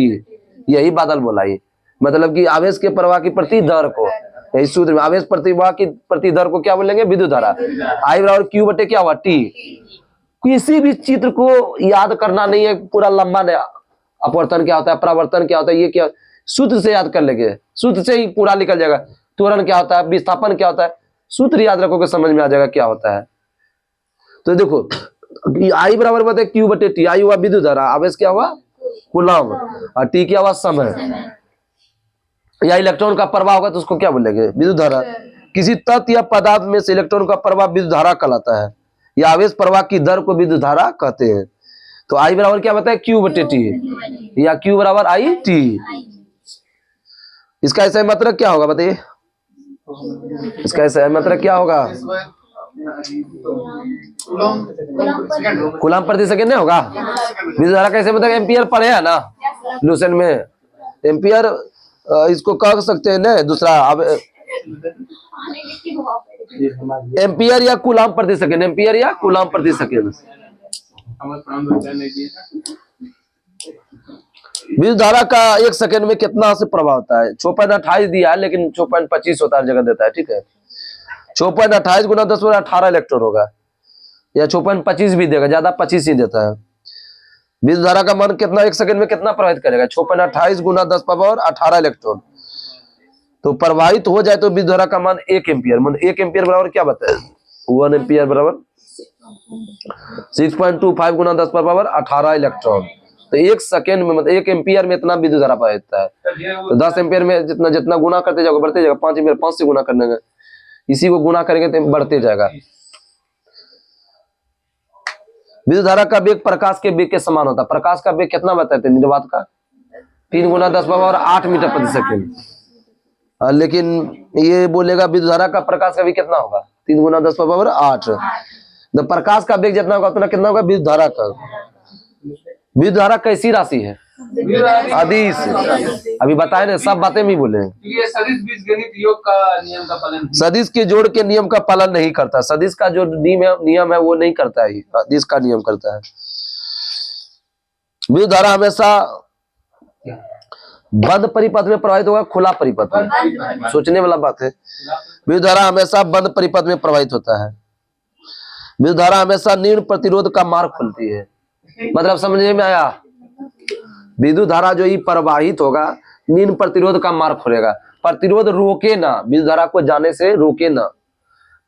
यही बादल बोला ये, मतलब कि आवेश के प्रवाह की प्रति दर को, यही सूत्र में आवेश प्रवाह की प्रति दर को क्या बोलेंगे? विद्युत धारा। I बराबर Q बटे क्या हुआ? T। किसी भी चित्र को याद करना नहीं है पूरा लंबा, नहीं। अपवर्तन क्या होता है, परावर्तन क्या होता है, ये क्या, सूत्र से याद कर लेंगे, सूत्र से ही पूरा निकल जाएगा। त्वरण क्या होता है, विस्थापन क्या होता है, सूत्र याद रखोगे समझ में आ जाएगा क्या होता है। तो देखो आई बराबर बताए Q बटे T। आई हुआ विद्युत धारा, आवेश क्या हुआ? कूलम, और T क्या हुआ? समय। या इलेक्ट्रॉन का प्रवाह होगा तो उसको क्या बोलेंगे? विद्युत धारा। किसी तत्व या पदार्थ में से इलेक्ट्रॉन का प्रवाह विद्युत धारा कहलाता है। या आवेश प्रवाह की दर को विद्युत धारा कहते हैं। तो आई बराबर क्या बताए? Q बटे T, या Q बराबर IT। इसका ऐसा मतलब क्या होगा बताइए? इसका ऐसा मतलब क्या होगा? कूलम प्रति सेकंड नहीं होगा? विद्युत धारा कैसे मतलब? एम्पियर पढ़े है ना लूसेंट में, एम्पियर इसको कह सकते हैं ना। दूसरा अब एम्पियर या कूलम प्रति सेकंड, एम्पियर या कूलम प्रति सेकंड। विद्युत धारा का एक सेकंड में कितना से प्रवाह होता है? 6.28 दिया है, लेकिन 6.25 होता है जगह देता है, ठीक है। 6.28 गुना 10 बटा 18 इलेक्ट्रॉन होगा, या 6.25 भी देगा, ज्यादा 25 ही देता है। विद्युत धारा का मान कितना एक सेकंड में कितना प्रवाहित करेगा? 6.28 गुना 10 पावर 18 इलेक्ट्रॉन। तो प्रवाहित हो जाए तो विद्युत धारा का मान 1 एम्पियर, मान 1 एम्पियर बराबर क्या बताया, 1 एम्पियर बराबर 6.25 गुना 10 पर पावर 18 इलेक्ट्रॉन। तो 1 सेकेंड में मतलब 1 एम्पियर में इतना विद्युत धारा प्रवाहित होता है। तो 10 एम्पियर में जितना जितना गुना करते जाओगे बढ़ते जाएगा, 5 एम्पियर 5 से गुना करने का, इसी को गुना करेंगे तो बढ़ते जाएगा। विद्युत धारा का वेग प्रकाश के वेग के समान होता है। प्रकाश का वेग कितना बताते हैं निर्वात का, 3 गुना 10 पावर 8 मीटर प्रति सेकेंड। लेकिन ये बोलेगा विद्युत धारा का प्रकाश का वेग कितना होगा, 3 गुना 10 पावर 8। तो प्रकाश का वेग जितना होगा उतना कितना होगा विद्युत धारा का। विद्युत धारा कैसी राशि है, अदिश। अभी बताए ना, सब बातें भी बोले। ये सदिश बीजगणित योग का नियम का पालन, सदिश के जोड़ के नियम का पालन नहीं करता। सदिश का जो नियम है वो नहीं करता है, अदिश का नियम करता है। विद्युत धारा हमेशा बंद परिपथ में प्रवाहित होगा, खुला परिपथ में, सोचने वाला बात है। विद्युत धारा हमेशा बंद परिपथ में प्रवाहित होता है। विद्युत धारा हमेशा निम्न प्रतिरोध का मार्ग खोलती है। मतलब समझने में आया, विद्युत धारा जो ही प्रवाहित होगा निम्न प्रतिरोध का मार्ग खोलेगा। प्रतिरोध रोके ना, विद्युत धारा को जाने से रोके ना।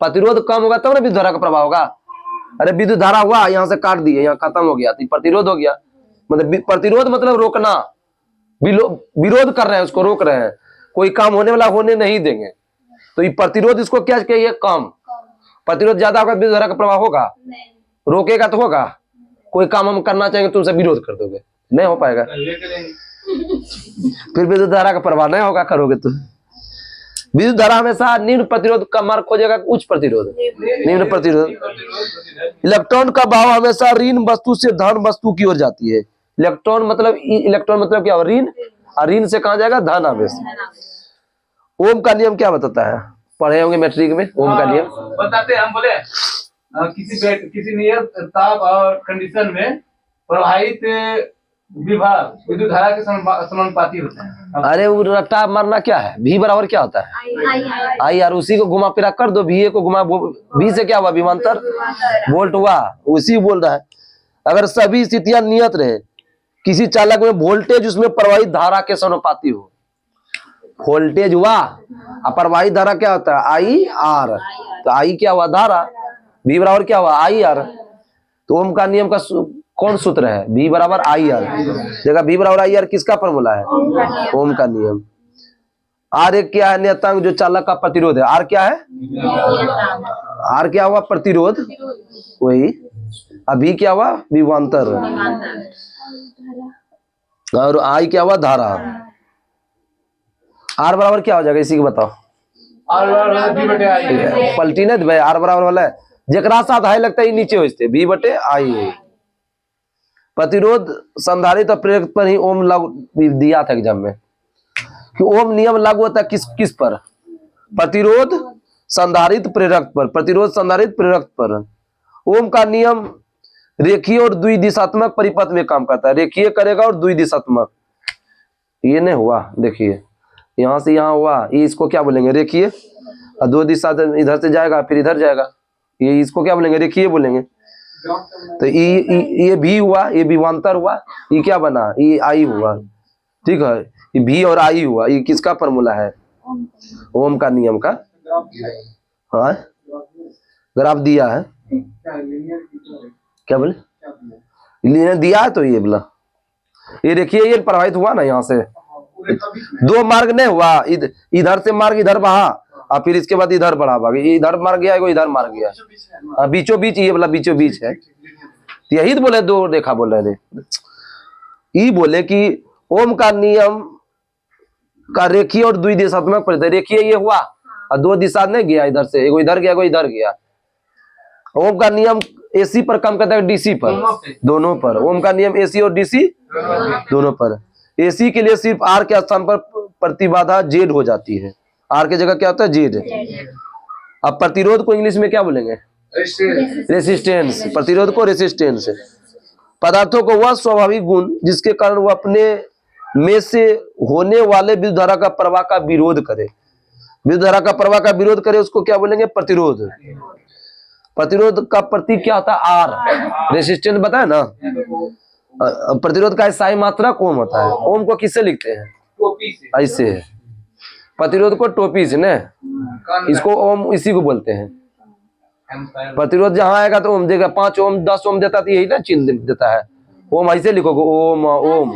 प्रतिरोध कम होगा तब ना विद्युत धारा का प्रभाव होगा। अरे विद्युत धारा हुआ, यहाँ से काट दिए, यहाँ खत्म हो गया, तो प्रतिरोध हो गया। मतलब प्रतिरोध मतलब रोकना, विरोध कर रहे हैं, उसको रोक रहे हैं, कोई काम होने वाला होने नहीं देंगे। तो ये प्रतिरोध, इसको क्या कहिए, कम। प्रतिरोध ज्यादा होगा विद्युत धारा का प्रभाव होगा, रोकेगा तो होगा। कोई काम हम करना चाहेंगे तो उनसे विरोध कर दोगे, नहीं हो पाएगा, फिर विद्युत धारा का प्रभाव नहीं होगा, करोगे तो। विद्युत धारा हमेशा निम्न प्रतिरोध का मार्ग खोजेगा, उच्च प्रतिरोध, निम्न प्रतिरोध। इलेक्ट्रॉन का भाव हमेशा ऋण वस्तु से धन वस्तु की ओर जाती है। इलेक्ट्रॉन मतलब क्या, ऋण, और ऋण से कहां जाएगा, धन आवेश। ओम का नियम क्या बताता है, पढ़े होंगे मैट्रिक में, ओम का नियम बताते हम बोले किसी नियत ताप और कंडीशन में प्रवाहित विभाग विद्युत धारा के समानुपाती होता है। अरे वो रट्टा मारना क्या है, भी बराबर क्या होता है, आई यार, उसी को घुमा फिरा कर दो, भी को घुमा, भी से क्या हुआ, विभवांतर वोल्ट हुआ, उसी बोल रहा है। अगर सभी स्थितियां नियत रहे, किसी चालक में वोल्टेज उसमें प्रवाहित धारा के समानुपाती हो, वोल्टेज हुआ और प्रवाहित धारा क्या होता है, आई आर। तो आई क्या हुआ, धारा, भी बराबर क्या हुआ, आई आर। तो ओम का नियम का कौन सूत्र है, भी बराबर आई आर। देखा, भी बराबर आई आर किसका फॉर्मूला है, ओम का नियम। आर एक क्या है, नियतांक जो चालक का प्रतिरोध है। आर क्या है, आर क्या हुआ, प्रतिरोध, वही। अभी क्या हुआ, विभवांतर, और आई क्या हुआ, धारा। आर बराबर क्या हो जाएगा, इसी को बताओ। आर बराबर पलटी नहीं भाई, आर बराबर वाला है जरा साथ हाई लगता है नीचे हो, भी बटे आई। प्रतिरोध संधारित्र और प्रेरक पर ही ओम लागू दिया था एग्जाम में, कि ओम नियम लागू होता है किस पर, प्रतिरोध संधारित्र प्रेरक पर, प्रतिरोध संधारित्र प्रेरक पर। ओम का नियम रेखीय और द्विदिशात्मक परिपथ में काम करता है। रेखीय करेगा और द्विदिशात्मक, ये नहीं हुआ, देखिए यहां से यहां हुआ, ये इसको क्या बोलेंगे, रेखीय। और 2 दिशा इधर से जाएगा फिर इधर जाएगा, ये इसको क्या बोलेंगे, रेखीय बोलेंगे। तो ये भी हुआ, ये विभवांतर हुआ, ये क्या बना, ये आई हुआ, ठीक है। ये भी और आई हुआ, ये किसका फॉर्मूला है, ओम का नियम का। हाँ, ग्राफ दिया है, क्या बोले, लीनियर दिया है, तो ये बोला, ये देखिए, ये प्रभावित हुआ ना, यहाँ से 2 मार्ग नहीं हुआ, इधर से मार्ग इधर बहा, और फिर इसके बाद इधर बढ़ा भाग, इधर मार गया, इधर मार गया, बीचों बीच, ये बोला बीचों बीच है। तो यही तो बोले, 2 रेखा बोल रहे थे, ये बोले कि ओम का नियम का रेखीय और द्विदिशात्मक परिपथ। रेखीय ये हुआ और 2 दिशा नहीं गया, इधर से एगो इधर गया, एगो इधर गया। ओम का नियम एसी पर काम करता है, डीसी पर, दोनों पर। ओम का नियम एसी और डीसी दोनों पर। एसी के लिए सिर्फ आर के स्थान पर प्रतिबाधा जेड हो जाती है, आर की जगह क्या होता है, जेड। अब प्रतिरोध को इंग्लिश में क्या बोलेंगे, रेसिस्टेंस। प्रतिरोध को रेसिस्टेंस। पदार्थों को वह स्वाभाविक गुण जिसके कारण वो अपने में से होने वाले विद्युत धारा का प्रवाह का विरोध करे। विद्युत धारा का प्रवाह का विरोध करे, उसको क्या बोलेंगे, प्रतिरोध। प्रतिरोध का प्रतीक क्या होता है, आर। रेसिस्टेंस बताया ना। प्रतिरोध का स्थायी मात्रक ओम होता है। ओम को किससे लिखते हैं, ऐसे है, प्रतिरोध को टोपी से न, इसको ओम इसी को बोलते हैं। प्रतिरोध जहां आएगा तो ओम देगा, 5 ओम 10 ओम देता तो यही ना चिन्ह देता है। ओम ऐसे लिखोगे, ओम ओम।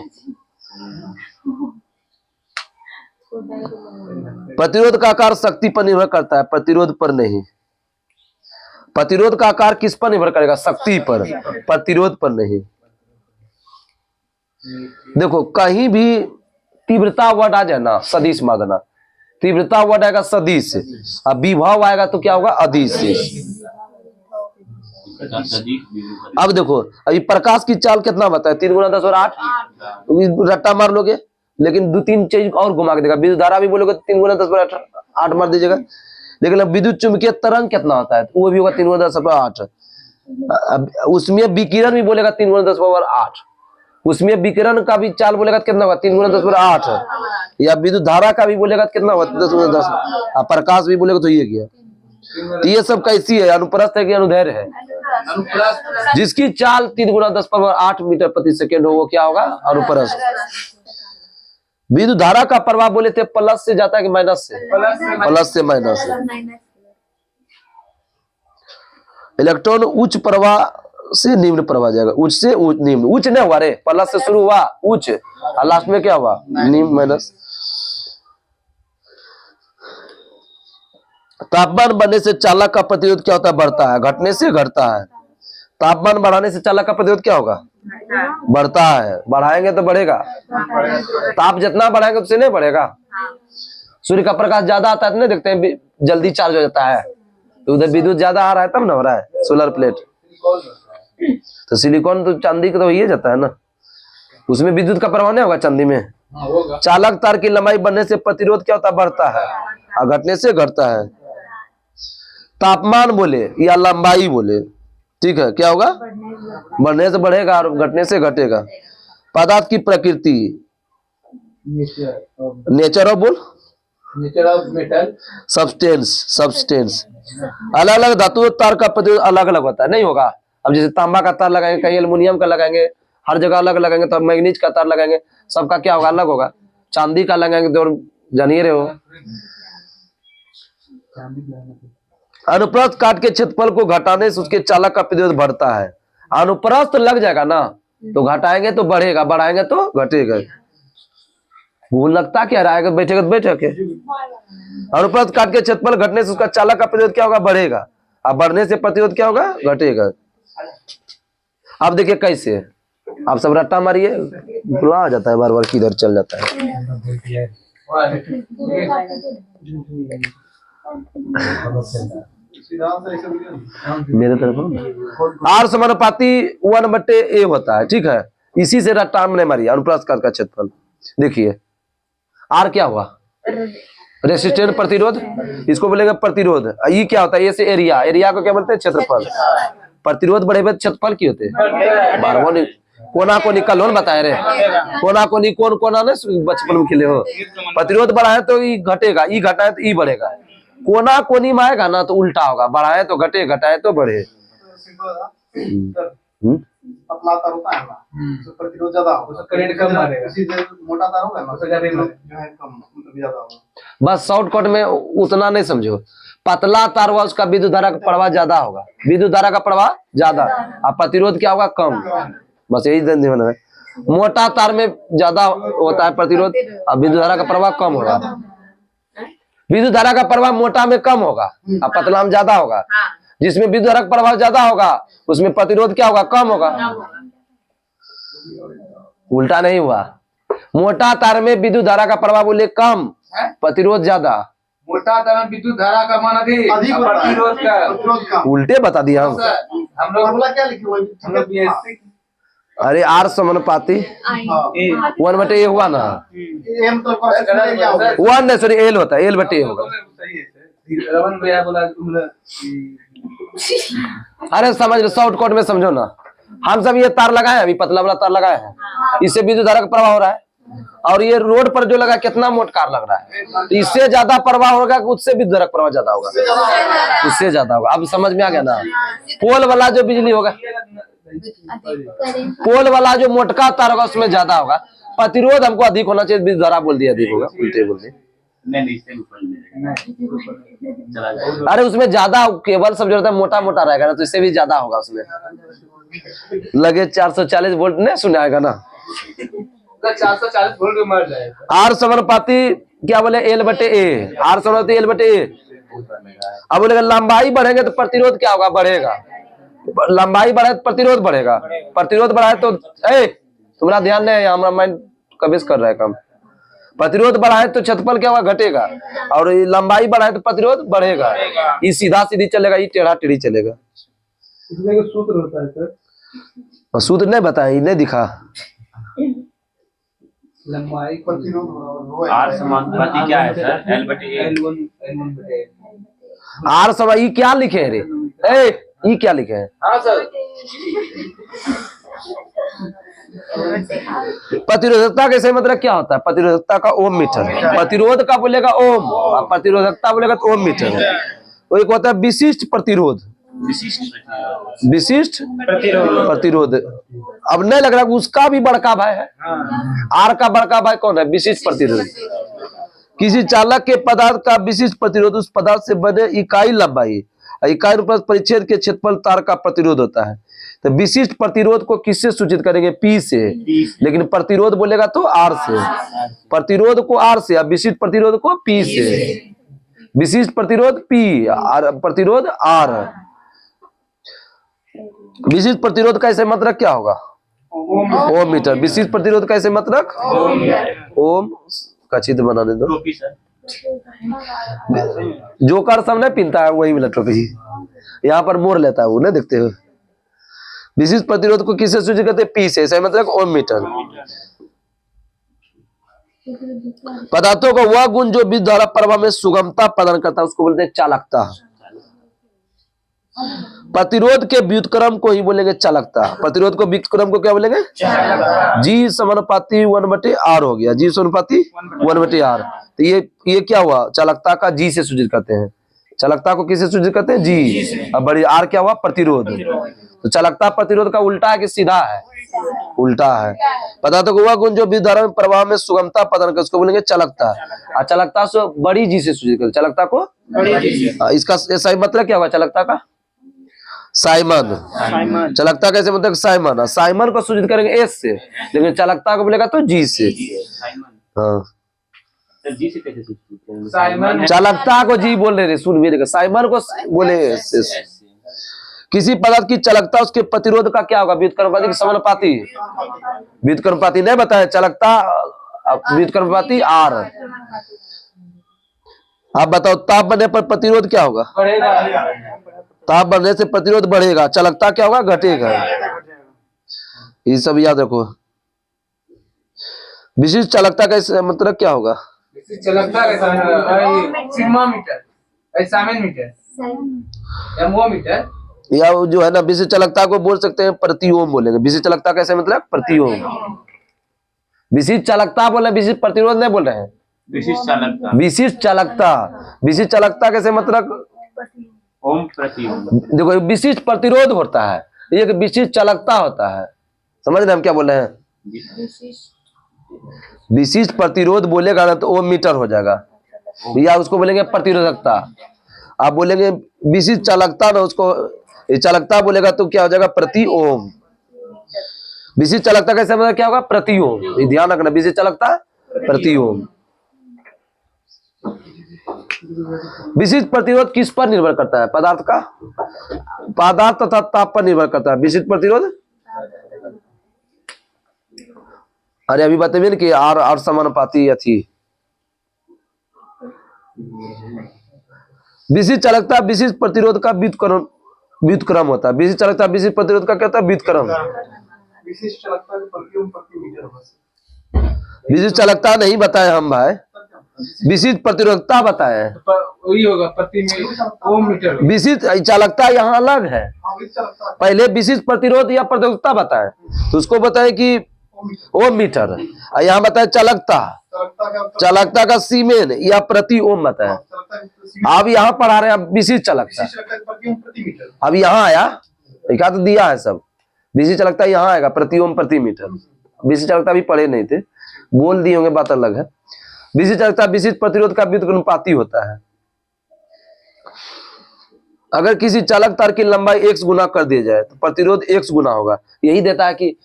प्रतिरोध का आकार शक्ति पर निर्भर करता है, प्रतिरोध पर नहीं। प्रतिरोध का आकार किस पर निर्भर करेगा? शक्ति पर, प्रतिरोध पर नहीं। देखो कहीं भी तीव्रता वर्ड आ जाए ना, सदिश मान देना। तीव्रता वर्ड आएगा सदिश, अब विभव आएगा तो क्या होगा? अदिश। अब देखो अभी प्रकाश की चाल कितना बताया? 3 × 10 और 8 रट्टा मार लोगे, लेकिन 2-3 चीज और घुमा के देगा। विद्युत धारा भी बोलोगे 3 × 10 और 8 मार दीजिएगा, लेकिन अब विद्युत चुंबकीय तरंग कितना होता है? तो वो भी होगा 3 × 10 और 8। अब उसमें विकिरण भी बोलेगा 3 × 10 और 8। उसमें विकिरण का भी चाल बोलेगा कितना होगा? 3 × 10 और 8। या विद्युत धारा का भी बोलेगा कितना होगा? 10 × 10। प्रकाश भी बोलेगा तो ये क्या? तो ये सब कैसी है? अनुप्रस्थ है कि अनुदैर्घ्य है? जिसकी चाल 3 × 10 और 8 मीटर प्रति सेकेंड हो, वो क्या होगा? अनुप्रस्थ। विद्युत धारा का प्रवाह बोले थे प्लस से जाता है कि माइनस से? प्लस से माइनस से। इलेक्ट्रॉन उच्च प्रवाह से निम्न प्रवाह जाएगा, उच्च से निम्न। उच्च नहीं हुआ रे, प्लस से शुरू हुआ उच्च, और लास्ट में क्या हुआ? निम्न माइनस। तापमान बढ़ने से चालक का प्रतिरोध क्या होता है? बढ़ता है। घटने से घटता है। तापमान बढ़ाने से चालक का प्रतिरोध क्या होगा? बढ़ता है। बढ़ाएंगे तो बढ़ेगा। ताप जितना बढ़ाएंगे उससे नहीं बढ़ेगा। सूर्य का प्रकाश ज्यादा आता है तो नहीं देखते हैं जल्दी चार्ज हो जाता है, तो उधर विद्युत ज्यादा आ रहा है तब ना हो रहा है। सोलर प्लेट तो सिलिकॉन तो चांदी का तो ही जाता है ना, उसमें विद्युत का प्रवाह नहीं होगा चांदी में। चालक तार की लंबाई बढ़ने से प्रतिरोध क्या होता है? बढ़ता है, और घटने से घटता है। तापमान बोले या लंबाई बोले, ठीक है, क्या होगा? बढ़ने से बढ़ेगा और घटने से घटेगा। पदार्थ की प्रकृति, नेचर ऑफ बोल, नेचर ऑफ मेटल, सब्सटेंस। अलग अलग धातु तार का प्रतिरोध अलग अलग होता है, नहीं होगा? अब जैसे तांबा का तार लगाएंगे, कहीं एल्युमिनियम का लगाएंगे, हर जगह अलग लगाएंगे, तो मैग्नीज का तार लगाएंगे, सबका क्या होगा? अलग होगा। चांदी का लगाएंगे तो जानिए रहे हो। अनुप्रस्थ काट के क्षेत्रफल को घटाने से उसके चालक का प्रतिरोध बढ़ता है। अनुप्रस्थ लग जाएगा ना तो घटाएंगे तो बढ़ेगा, बढ़ाएंगे तो घटेगा। भूल लगता क्या रहेगा? बैठेगा तो बैठे के। अनुप्रस्थ काट के क्षेत्रफल घटने से उसका चालक का प्रतिरोध क्या होगा? बढ़ेगा, और बढ़ने से प्रतिरोध क्या होगा? घटेगा। अब देखिए कैसे, आप सब रट्टा मारिए, भुला आ जाता है बार बार किधर चल जाता है। मेरे तरफ आर समानुपाती 1/a होता है, ठीक है। इसी से रट्टा नहीं मारिए। अनुप्रस्थ काट का क्षेत्रफल देखिए, आर क्या हुआ? रेसिस्टेंस, प्रतिरोध, इसको बोलेंगे प्रतिरोध। ये क्या होता है? ये से एरिया, एरिया को क्या बोलते हैं? क्षेत्रफल। प्रतिरोध बढ़े हुए क्षेत्रफल की होते हैं। बारवा कोना को निकल हो बताए रे, कोना को कौन कोना ने बचपन में खेले हो। प्रतिरोध बढ़ाए तो ये घटेगा, ये घटाए तो ये बढ़ेगा। कोना कोनी में आएगा ना तो उल्टा होगा, बढ़ाए तो घटे, घटाए तो बढ़े। पतला तार होता है ना, तो प्रतिरोध ज्यादा होगा, करंट कम मारेगा। इसी से मोटा तार होगा ना, तो ज्यादा जो है कम, मतलब ज्यादा होगा। बस शॉर्टकट में उतना नहीं समझो। पतला तार हुआ उसका विद्युत धारा का प्रवाह ज्यादा होगा, विद्युत धारा का प्रवाह ज्यादा, और प्रतिरोध क्या होगा? कम। बस यही ध्यान है। मोटा तार में ज्यादा होता है प्रतिरोध, और विद्युत धारा का प्रवाह कम होगा। विद्युत धारा का प्रवाह मोटा में कम होगा और पतला में ज्यादा होगा। जिसमें विद्युत धारा का प्रवाह ज्यादा होगा उसमें प्रतिरोध क्या होगा? कम होगा। उल्टा नहीं हुआ। मोटा तार में विद्युत धारा का प्रवाह बोले कम, प्रतिरोध ज्यादा। मोटा तार में विद्युत धारा का मान अधिक, प्रतिरोध का उल्टे बता दिया हम। हम लोग क्या लिखे हुए? हम लोग बीएससी। अरे आर समानुपाती 1/a हुआ ना, एम तो क्या होगा? 1 नहीं सॉरी, एल होता है, L/a होगा। रमन भैया बोला अरे समझ लो, शॉर्टकट में समझो ना। हम सब ये तार लगाए, अभी पतला वाला तार लगाए हैं, इससे विद्युत धारा का प्रवाह हो रहा है। और ये रोड पर जो लगा कितना मोटकार लग रहा है, तो इससे ज्यादा प्रवाह होगा, उससे भी धारा प्रवाह ज्यादा होगा, उससे ज्यादा होगा। अब समझ में आ गया ना। पोल वाला जो बिजली होगा, पोल वाला जो मोटका तार होगा उसमें ज्यादा होगा। प्रतिरोध हमको अधिक होना चाहिए, विद्युत धारा बोल दिया अधिक होगा, उल्टे बोल दिया। नहीं इससे ऊपर नहीं चला जाएगा। अरे उसमें ज्यादा केबल सब जो रहता है मोटा मोटा रहेगा ना, तो इससे भी ज्यादा होगा उसमें। लगे 440 वोल्ट नहीं सुनाएगा ना। 440 वोल्ट में मर जाएगा। आर समानुपाती क्या बोले एल बटे ए, आर समानुपाती एल बटे ए। अब बोलेगा लंबाई बढ़ेंगे तो प्रतिरोध क्या होगा, बढ़ेगा। लंबाई बढ़े तो प्रतिरोध बढ़ेगा, प्रतिरोध बढ़ा है तो तुम्हारा ध्यान नहीं है, हमारा माइंड कबिज कर रहा है काम। प्रतिरोध बढ़ा है तो क्षेत्रफल क्या होगा, घटेगा। और लंबाई बढ़ा है तो प्रतिरोध बढ़ेगा। ये सीधा सीधी चलेगा, ये टेढ़ा टेढ़ी चलेगा। इसमें सूत्र होता है सर। सूत्र नहीं बताया, नहीं दिखा। लंबाई प्रतिरोध आर समानुपाती क्या है सर, एल बटे ए। L1 बटे आर समय ये क्या लिखे हैं रे, ये क्या लिखे हैं। हाँ सर। प्रतिरोधकता कैसे मतलब क्या होता है, प्रतिरोधकता का ओम मीटर। प्रतिरोध का बोलेगा ओम और प्रतिरोधकता बोलेगा तो ओम मीटर है। वो एक होता है विशिष्ट प्रतिरोध, विशिष्ट प्रतिरोध। अब नहीं लग रहा उसका भी बड़का भाई है, आर का बड़का भाई कौन है, विशिष्ट प्रतिरोध। किसी चालक के पदार्थ का विशिष्ट प्रतिरोध उस पदार्थ से बने इकाई लंबाई, इकाई अनुप्रस्थ परिच्छेद के क्षेत्रफल तार का प्रतिरोध होता है। तो विशिष्ट प्रतिरोध को किससे सूचित करेंगे, पी से। लेकिन प्रतिरोध बोलेगा तो आर से, प्रतिरोध को आर से, विशिष्ट प्रतिरोध को पी से। विशिष्ट प्रतिरोध पी और प्रतिरोध आर। विशिष्ट प्रतिरोध का ऐसे मतलब क्या होगा, ओम मीटर। विशिष्ट प्रतिरोध का ऐसे मतलब ओम का चित्र बनाने दो। जोकर सब नहीं पीनता है वही मिला टोपी, यहाँ पर मोड़ लेता है वो, नहीं देखते हो। विशिष्ट प्रतिरोध को किससे सूचित करते हैं, पी से, ऐसा मतलब ओम मीटर। पदार्थों का वह गुण जो विद्युत धारा प्रवाह में सुगमता प्रदान करता है उसको बोलते हैं चालकता। प्रतिरोध के व्युत्क्रम को ही बोलेंगे चालकता। प्रतिरोध को व्युत्क्रम को क्या बोलेंगे, जी समानुपाती 1/r हो गया, जी समानुपाती 1/r। तो ये क्या हुआ, चालकता का जी से सूचित करते हैं। चालकता को किससे सूचित करते हैं, जी। अब बड़ी आर क्या हुआ, प्रतिरोध। तो चालकता प्रतिरोध का उल्टा है कि सीधा है, उल्टा है। पदार्थों को वह गुण जो विद्युत धारा में प्रवाह में सुगमता प्रदान करता है उसको बोलेंगे चालकता। और चालकता से बड़ी जी से सूचित करते, चालकता को इसका सही मतलब क्या होगा, चालकता का साइमन। चालकता कैसे मतलब साइमन, साइमन को सूचित करेंगे एस से, लेकिन चालकता को बोलेगा तो जी से। हाँ, जी से कैसे सूचित करेंगे, चालकता को जी बोल रहे, सुन भी, साइमन को बोले एस। किसी पदार्थ की चालकता उसके प्रतिरोध का क्या होगा, व्युत्क्रमानुपाती समानुपाती। व्युत्क्रमानुपाती नहीं बताया, चालकता व्युत्क्रमानुपाती आर। आप बताओ ताप बनने पर प्रतिरोध क्या होगा, ताप बढ़ने से प्रतिरोध बढ़ेगा, चालकता क्या होगा, घटेगा। ये सब याद रखो। विशिष्ट चालकता का मतलब क्या होगा, चालकता का sigma metre, siemens metre, mho metre, या जो है ना विशिष्ट चालकता को बोल सकते हैं प्रति ओम बोलेंगे। विशिष्ट चालकता कैसे मतलब प्रति ओम। विशिष्ट चालकता बोले, विशिष्ट प्रतिरोध नहीं बोल रहे हैं, विशिष्ट चालकता। विशिष्ट चालकता। विशिष्ट चालकता कैसे मतलब ओम प्रति ओम। देखो विशिष्ट प्रतिरोध होता है, एक विशिष्ट चालकता होता है, समझ रहे हम क्या बोले हैं। विशिष्ट प्रतिरोध बोलेगा ना तो ओम मीटर हो जाएगा, या उसको बोलेंगे प्रतिरोधकता। आप बोलेंगे विशिष्ट चालकता ना, उसको चालकता बोलेगा तो क्या हो जाएगा, प्रति ओम। विशिष्ट चालकता कैसे मतलब क्या होगा, प्रति ओम। ये ध्यान रखना, विशिष्ट चालकता प्रति ओम। विशिष्ट प्रतिरोध किस पर निर्भर करता है, पदार्थ का, पदार्थ तथा ताप पर निर्भर करता है विशिष्ट प्रतिरोध। अरे अभी बताइए ना कि आर समानुपाती थी। विशिष्ट चालकता विशिष्ट प्रतिरोध का व्युत्क्रम होता है। विशिष्ट चालकता विशिष्ट प्रतिरोध का क्या होता है, व्युत्क्रम। विशिष्ट चालकता प्रति ओम प्रति मीटर होगा। विशिष्ट चालकता नहीं बताए हम भाई, विशिष्ट प्रतिरोधकता बताए हैं। वही होगा प्रति ओम मीटर। विशिष्ट चालकता यहाँ अलग है, पहले विशिष्ट प्रतिरोध या प्रतिरोधकता बताए तो उसको बताए कि ओम मीटर, और यहाँ बताए चालकता, चालकता का सीमेन या प्रति ओम बताए। अब यहाँ पर आ रहे हैं विशिष्ट चालकता। अब यहाँ आया, एक तो दिया है सब, विशिष्ट चालकता यहाँ आएगा प्रति ओम प्रति मीटर। विशिष्ट चालकता भी पढ़े नहीं थे, बोल दिए होंगे, बात अलग है। विशिष्ट चालकता विशिष्ट प्रतिरोध का व्युत्क्रमानुपाती होता है। अगर किसी चालक तार की लंबाई x गुना कर दिया जाए तो प्रतिरोध x गुना होगा। यही देता है कि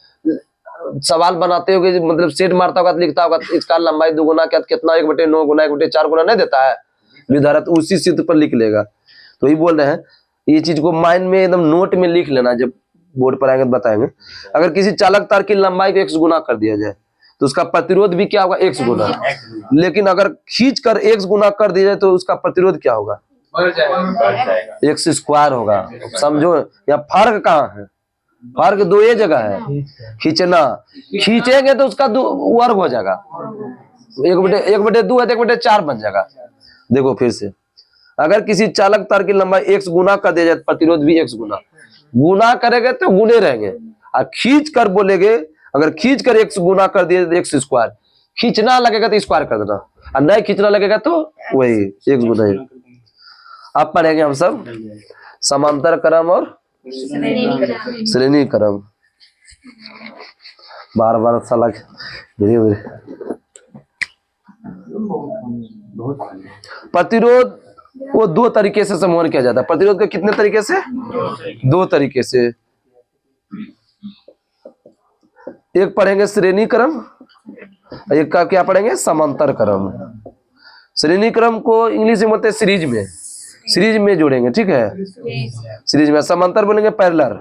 सवाल बनाते हो कि मतलब सेट मारता होगा तो लिखता होगा इसका लंबाई 2 गुना कितना 1/9 गुना 1/4 गुना नहीं देता है विधारा, तो उसी सूत्र पर लिख लेगा। तो ये बोल रहे हैं ये चीज को माइंड में एकदम नोट में लिख लेना, जब बोर्ड पर आएंगे तो बताएंगे। अगर किसी चालक तार की लंबाई को x गुना कर दिया जाए तो उसका प्रतिरोध भी क्या होगा x गुना, लेकिन अगर खींच कर x गुना कर दिया जाए तो उसका प्रतिरोध क्या होगा x स्क्वायर होगा। समझो यहाँ फर्क कहाँ है, फर्क दो ये जगह है, खींचना खींचेंगे तो उसका वर्ग हो जाएगा, 1/2 है तो 1/4 बन जाएगा। देखो फिर से, अगर किसी चालक तार की लंबाई x गुना कर दिया जाए तो प्रतिरोध भी x गुना करेंगे तो गुने रहेंगे, और खींच कर बोलेंगे अगर खींच कर x गुना कर दिए तो x स्क्वायर, खींचना लगेगा तो स्क्वायर कर देना, और नहीं खींचना लगेगा तो वही x गुना ही। अब पढ़ेंगे हम सब समांतर क्रम और श्रेणी क्रम। बार बार साला धीरे धीरे। प्रतिरोध को 2 तरीके से समूहन किया जाता है। प्रतिरोध को कितने तरीके से? 2 तरीके से। एक पढ़ेंगे श्रेणी क्रम, एक का क्या पढ़ेंगे समांतर क्रम। श्रेणी क्रम को इंग्लिश में बोलते हैं सीरीज में जोड़ेंगे, ठीक है, सीरीज में। समांतर बोलेंगे पैरेलल,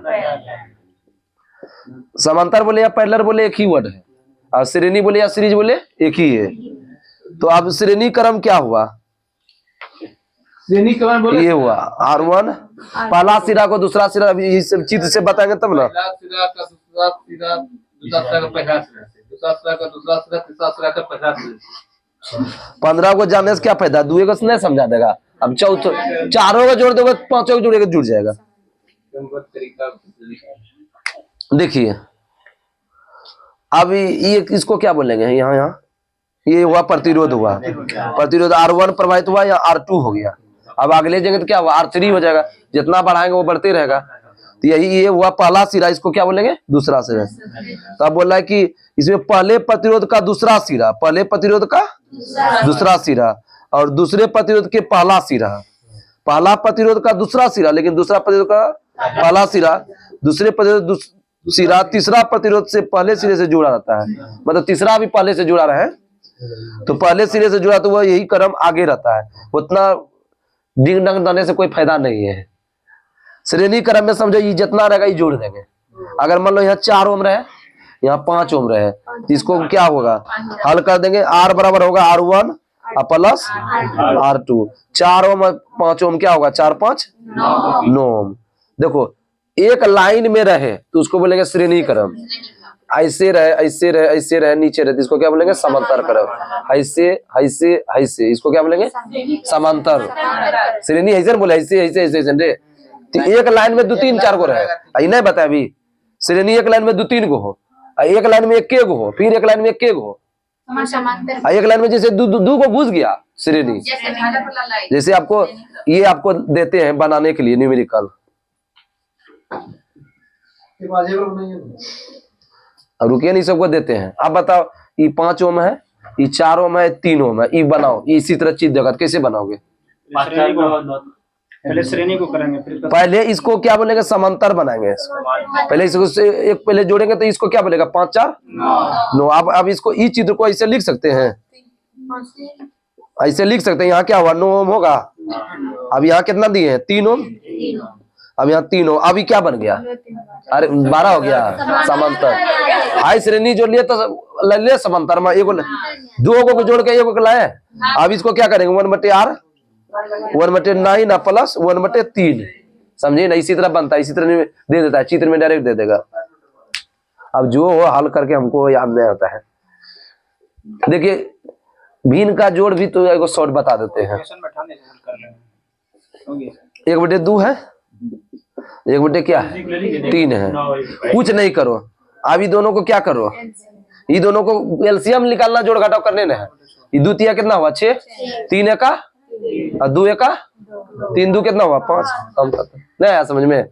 समांतर बोले या पैरेलल बोले एक ही वर्ड है, और श्रेणी बोले या सीरीज बोले एक ही है। तो अब श्रेणी क्रम क्या हुआ, श्रेणी क्रम बोले ये हुआ R1 पहला सिरा को दूसरा सिरा, अभी चित्र से बताएंगे तब ना। पहला सिरा का दूसरा सिरा, दूसरा सिरा का पहला सिरा, दूसरा सिरा का दूसरा सिरा, तीसरा सिरा का पहला सिरा। 15 को जानने से क्या फायदा, दुए को नहीं समझा देगा। अब चौथे चारों को जोड़ दोगे, 5 को जोड़ेगा जुड़ जाएगा। देखिए अब ये इसको क्या बोलेंगे, यहाँ ये हुआ प्रतिरोध हुआ, प्रतिरोध R1 प्रभावित हुआ या R2 हो गया। अब अगले जगह तो क्या हुआ R3 हो जाएगा, जितना बढ़ाएंगे वो बढ़ते रहेगा। तो यही ये हुआ पहला सिरा, इसको क्या बोलेंगे दूसरा सिरा। तो अब बोल रहा है कि इसमें पहले प्रतिरोध का दूसरा सिरा, पहले प्रतिरोध का दूसरा सिरा, और दूसरे प्रतिरोध के पहला सिरा, पहला प्रतिरोध का दूसरा सिरा, लेकिन दूसरा प्रतिरोध का पहला सिरा, दूसरे प्रतिरोध सिरा तीसरा प्रतिरोध से पहले सिरे से जुड़ा रहता है, मतलब तीसरा भी पहले से जुड़ा रहे, तो पहले सिरे से जुड़ा तो वह यही क्रम आगे रहता है। उतना डिंग डंग डालने से कोई फायदा नहीं है। श्रेणी क्रम में समझो ये जितना रहेगा ये जोड़ देंगे। अगर मान लो यहाँ 4 ओम रहे, यहाँ 5 ओम रहे, तो इसको क्या होगा हल कर देंगे। R बराबर होगा R1 प्लस R2, 4 ओम 5 ओम क्या होगा 4 5 9 ओम। देखो एक लाइन में रहे तो उसको बोलेंगे श्रेणी क्रम, ऐसे रहे ऐसे रहे ऐसे रहे नीचे रहे तो इसको क्या बोलेंगे समांतर क्रम, ऐसे ऐसे ऐसे इसको क्या बोलेंगे समांतर। श्रेणी ऐसे बोले ऐसे ऐसे ऐसे रे, तो एक लाइन में 2 3 4 गो रहे, नहीं बताया अभी। श्रेणी एक लाइन में 2 3 गो हो, एक लाइन में 1 गो हो, फिर एक लाइन में 1 गो हो, एक लाइन में जैसे 2 को घुस गया श्रेणी। जैसे आपको ये आपको देते हैं बनाने के लिए न्यूमेरिकल, रुकिए नहीं सबको देते हैं। आप बताओ ये 5 ओम है, ये 4 ओम है, 3 ओम है, ये बनाओ, ये इसी तरह चीज देगा, कैसे बनाओगे? पहले श्रेणी को करेंगे, फिर पहले इसको क्या बोलेंगे समांतर बनाएंगे। पहले इसको से एक पहले जोड़ेंगे तो इसको क्या बोलेगा 5 4 9। अब इसको इस चित्र को ऐसे लिख सकते हैं, ऐसे लिख सकते हैं। यहाँ क्या हुआ 9 ओम होगा, अब यहाँ कितना दिए हैं 3 ओम, अब यहाँ 3 ओम, अभी क्या बन गया अरे 12 हो गया समांतर। हाई श्रेणी जोड़ लिए तो ले लिया समांतर में, एगो 2 को जोड़ के एगो लाए। अब इसको क्या करेंगे 1/r 1/9 प्लस 1/3, समझे ना, इसी तरह बनता है, इसी तरह दे देता है, चित्र में डायरेक्ट दे देगा। अब जो हो हल करके हमको याद नहीं होता है। देखिए भिन्न का जोड़ भी तो एगो शॉर्ट बता देते हैं। 1/2 है, 1 क्या है 3 है, कुछ नहीं करो। अब ये दोनों को क्या करो, ये दोनों को एलसीएम निकालना, जोड़ घटाव करने ना है। ये 2 तिया कितना हुआ 6, 3 एका और 2 एका 3 2 कितना हुआ 5, कम करते नहीं आया समझ में।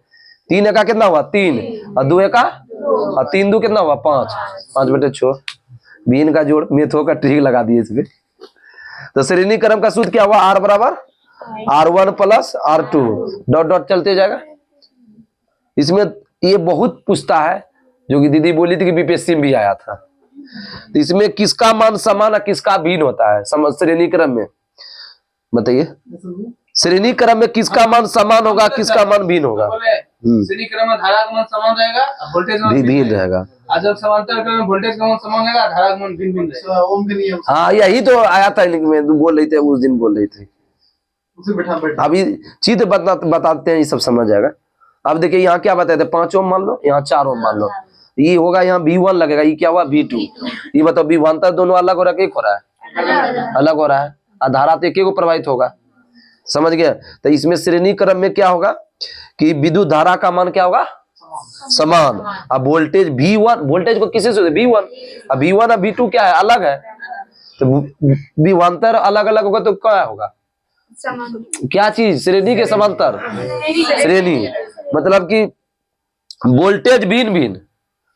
3 एका कितना हुआ 3 और 2 एका और 3 2 कितना हुआ 5, 5/6। भिन्न का जोड़ मेथो का ट्रिक लगा दिए इसमें। तो श्रेणी क्रम का सूत्र क्या हुआ, R बराबर R1 plus R2 dot dot चलते जाएगा। इसमें ये बहुत पूछता है, जो कि दीदी बोली थी कि बीपीएससी में भी आया था। तो इसमें किसका मान समान और किसका भिन्न होता है श्रेणी क्रम में, बताइए। श्रेणी क्रम में किसका मान समान होगा, किसका मान भिन्न होगा? श्रेणी क्रम में धारा का मान समान रहेगा, वोल्टेज भी भिन्न रहेगा। और जब समांतर क्रम में वोल्टेज का मान समान रहेगा, धारा का मान भिन्न भिन्न रहेगा। ओम के नियम हाँ यही तो आया था में, बोल रही थे उस दिन, बोल रही थी। उसे बैठा अभी चित्र बताते हैं, ये सब समझ जाएगा। अब देखिए यहाँ क्या बताए थे, 5 ओम मान लो, यहाँ 4 ओम मान लो, ये होगा यहाँ V1 लगेगा, ये क्या हुआ V2। ये बताओ विभवांतर दोनों अलग हो रहा है, एक हो रहा है, अलग हो रहा है, और धारा तो एक को प्रवाहित होगा, समझ गया। तो इसमें श्रेणी क्रम में क्या होगा कि विद्युत धारा का मान क्या होगा, समान। अब वोल्टेज V1, वोल्टेज को किसी से V1, अब V1 और V2 क्या है, अलग है। तो विभवांतर अलग अलग होगा तो क्या होगा, क्या चीज, श्रेणी के समांतर। श्रेणी मतलब कि वोल्टेज भिन्न भिन्न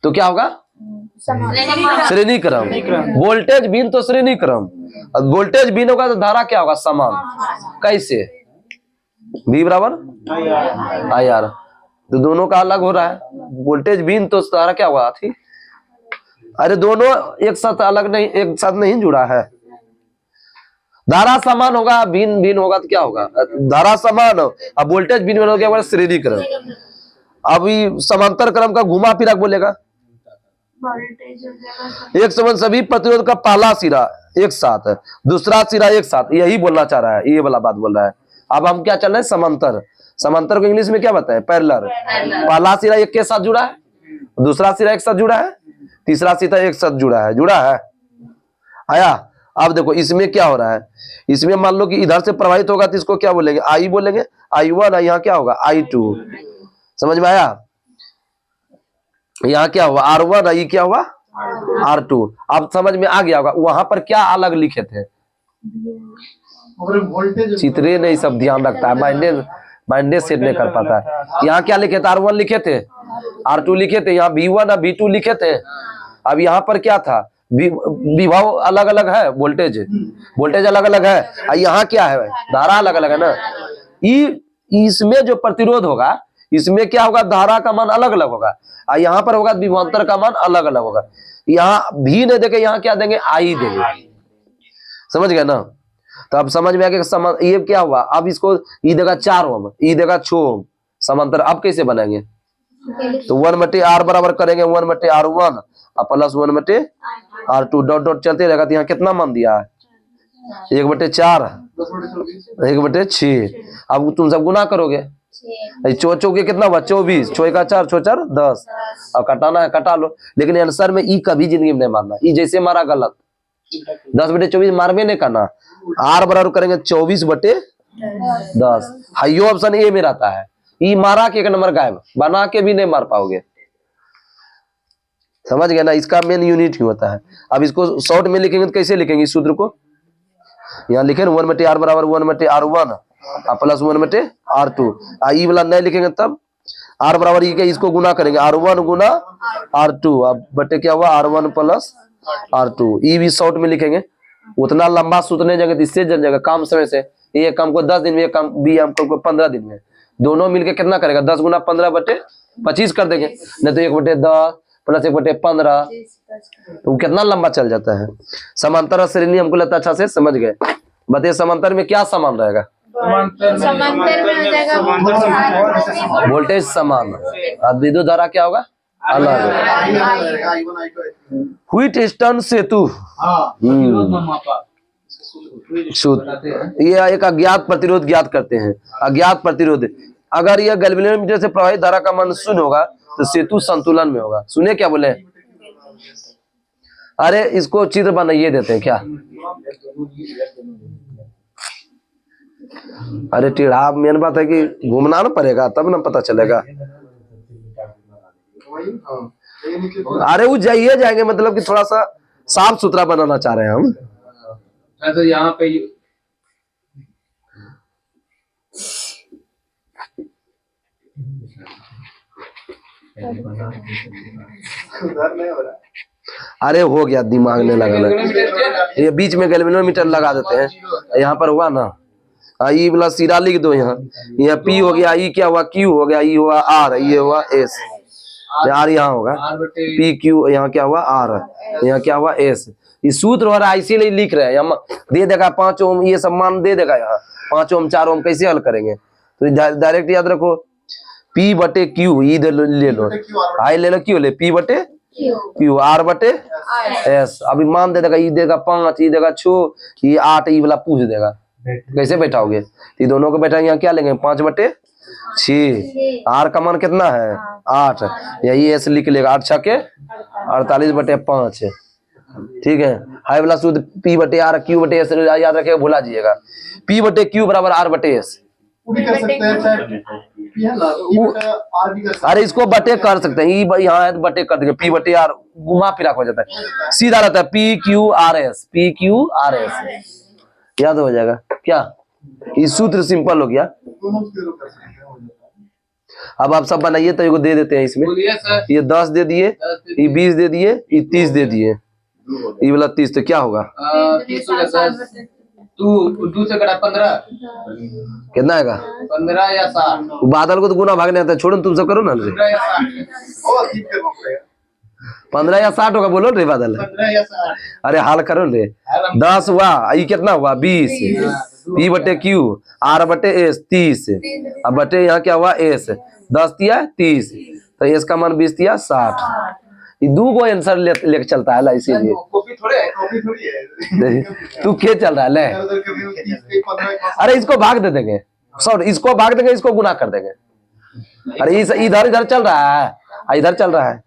तो क्या होगा, श्रेणी क्रम। वोल्टेज भिन्न तो श्रेणी क्रम, वोल्टेज भिन्न होगा तो धारा क्या होगा, समान। कैसे, V बराबर IR, तो दोनों का अलग हो रहा है। वोल्टेज भिन्न तो धारा क्या होगा थी, अरे दोनों एक साथ अलग नहीं, एक साथ नहीं जुड़ा है। धारा समान होगा, भिन्न भिन्न होगा तो क्या होगा, धारा समान हो, अब वोल्टेज भिन्न हो गया श्रेणी क्रम। अभी समांतर क्रम का घुमा फिरा बोलेगा, एक समान सभी प्रतिरोध का पहला सिरा एक साथ है, दूसरा सिरा एक साथ, यही बोलना चाह रहा है, ये वाला बात बोल रहा है। अब हम क्या चल रहे हैं, समांतर। समांतर को इंग्लिश में क्या बताए, पैरेलल। पहला सिरा एक के साथ जुड़ा है, दूसरा सिरा एक साथ जुड़ा है, तीसरा सिरा एक साथ जुड़ा है, जुड़ा है आया। अब देखो इसमें क्या हो रहा है, इसमें मान लो कि इधर से प्रवाहित होगा तो इसको क्या बोलेंगे, I बोलेंगे, I1, यहाँ क्या होगा I2, समझ में आया। यहाँ क्या हुआ R1, ये क्या हुआ R2। अब समझ में आ गया होगा, वहां पर क्या अलग लिखे थे, वोल्टेज चित्रे नहीं सब ध्यान रखता है, माइंड सेट नहीं कर पाता है। यहाँ क्या लिखे थे, R1 लिखे थे, R2 लिखे थे, यहाँ V1 और V2 लिखे थे। अब यहाँ पर क्या था, विभव अलग अलग है, वोल्टेज अलग अलग है, और यहाँ क्या है, धारा अलग अलग है ना। इसमें जो प्रतिरोध होगा, इसमें क्या होगा, धारा का मान अलग अलग होगा, और यहाँ पर होगा विभवांतर का मान अलग अलग होगा। यहाँ भी नहीं देंगे, यहाँ क्या देंगे, I देंगे, समझ गए ना। तो अब समझ में आ गया, ये क्या हुआ, अब इसको ई देगा 4 ओम, ई देगा 6 ओम, समांतर। अब कैसे बनाएंगे, तो 1/R बराबर करेंगे 1/R1 और प्लस 1/R2 डॉट डॉट चलते रहेगा। तो यहाँ कितना मान दिया है, 1/4, 1/6। अब तुम सब गुना करोगे, चो के कितना हुआ, 24, 6 का 4, 6 4 10, और कटाना है कटा लो। लेकिन आंसर में ई कभी जिंदगी में नहीं मारना, ई जैसे मारा गलत, 10/24 मारवे नहीं करना। R बराबर करेंगे 24/10, हाइयो ऑप्शन ए में रहता है। ई मारा के 1 नंबर गायब, बना के भी नहीं मार पाओगे, समझ गए ना। इसका मेन यूनिट ही होता है। अब इसको शॉर्ट में लिखेंगे तो कैसे लिखेंगे इस सूत्र को, यहाँ लिखे 1/R बराबर 1/R1 प्लस 1/R2। ई वाला नहीं लिखेंगे तब R बराबर ये, इसको गुना करेंगे R1 गुना R2, अब बटे क्या हुआ R1 प्लस R2। ई भी शॉर्ट में लिखेंगे, उतना लंबा सूत्र नहीं जाएगा, इससे जल जाएगा काम समय से। ये काम को 10 दिन में, काम बी हमको को 15 दिन में, दोनों मिलके कितना करेगा, 10 गुना 15/25 कर देंगे, नहीं तो 1/10 प्लस 1/15, तो कितना लंबा चल जाता है। समांतर और श्रेणी हमको लगता है अच्छा से समझ गए। बताइए समांतर में क्या समान रहेगा, समांतर में हो जाएगा वोल्टेज समान, और विद्युत धारा क्या होगा, अलग। व्हिट स्टोन सेतु ये एक अज्ञात प्रतिरोध ज्ञात करते हैं। अज्ञात प्रतिरोध, अगर यह गैल्वेनोमीटर से प्रवाहित धारा का मान 0 होगा तो सेतु संतुलन में होगा। सुने क्या बोले, अरे इसको चित्र बनाइए देते हैं क्या, अरे टेढ़ा मेन बात है कि घूमना ना पड़ेगा तब ना पता चलेगा। अरे वो जाइए जाएंगे, मतलब कि थोड़ा सा साफ सुथरा बनाना चाह रहे हैं हम। ऐसे यहाँ पे सुधार नहीं हो रहा है। अरे हो गया, दिमाग नहीं लगा, ये बीच में गैल्वेनोमीटर लगा देते हैं। यहाँ पर हुआ ना, ई वाला सीधा लिख दो यहाँ। यहाँ पी हो गया, ई क्या हुआ, क्यू हो गया, ई हुआ आर, ये हुआ एस, आर यहाँ होगा पी क्यू, यहाँ क्या हुआ आर, यहाँ क्या हुआ एस। इस सूत्र हो रहा है इसीलिए लिख रहे हैं। हम दे देगा 5 ओम, ये सब मान दे देगा यहाँ 5 ओम 4 ओम, कैसे हल करेंगे? तो डायरेक्ट याद रखो, P बटे क्यू, इधर ले लो, आई ले लो, क्यू ले P बटे क्यू, आर बटे एस। अभी मान दे देगा, ई देगा 5, ई देगा 6, ई 8, ई वाला पूछ देगा। कैसे बैठाओगे? ये दोनों को बैठा, यहाँ क्या लेंगे 5 बटे 6, आर का मान कितना है 8, यही एस लिख लेगा 8 छके 48 बटे 5। ठीक है, हाई वाला सूत्र P बटे आर क्यू बटे एस याद रखेगा, भुला जाइएगा। P बटे क्यू बराबर आर बटे एस। वो भी कर सकते हैं, चाहे P है ना, E बटे R भी कर सकते हैं। अरे इसको बटे कर सकते हैं, ई यहाँ है तो बटे कर देंगे, P बटे आर घुमा फिरा हो जाता है, सीधा रहता है P Q R S, P Q R S, याद हो जाएगा क्या? ये सूत्र सिंपल हो गया। दोनों से कर सकते हैं, हो जाता है। अब आप सब बनाइए तो एगो दे देते हैं इसमें। बोलिए सर। ये 10 दे दिए, ये 20 दे दिए, ये 30 दे दिए, ये वाला 30 तो क्या होगा? 30 हो गया 10, 2 से कटा 15, कितना आएगा? 15 या 60, बादल को तो गुना भागने आता है, छोड़ो तुम सब करो ना। 15 या 60, और ठीक करना पड़ेगा। 15 या 60 होगा, बोलो रे बादल। 15 या 60। अरे हाल करो रे। 10 हुआ, ये कितना हुआ 20, P बटे क्यू आर बटे एस 30, अब बटे यहाँ क्या हुआ एस, 10 दिया 30, तो एस का मान 20 दिया 60। ये 2 को आंसर लेके चलता है इसीलिए। कॉपी थोड़े है। कॉपी थोड़ी है। तू क्या चल रहा है ले? उधर कभी 30 के 15 अरे इसको भाग दे देंगे, सॉरी इसको भाग देंगे, इसको गुना कर देंगे। अरे इधर इधर चल रहा है, इधर चल रहा है।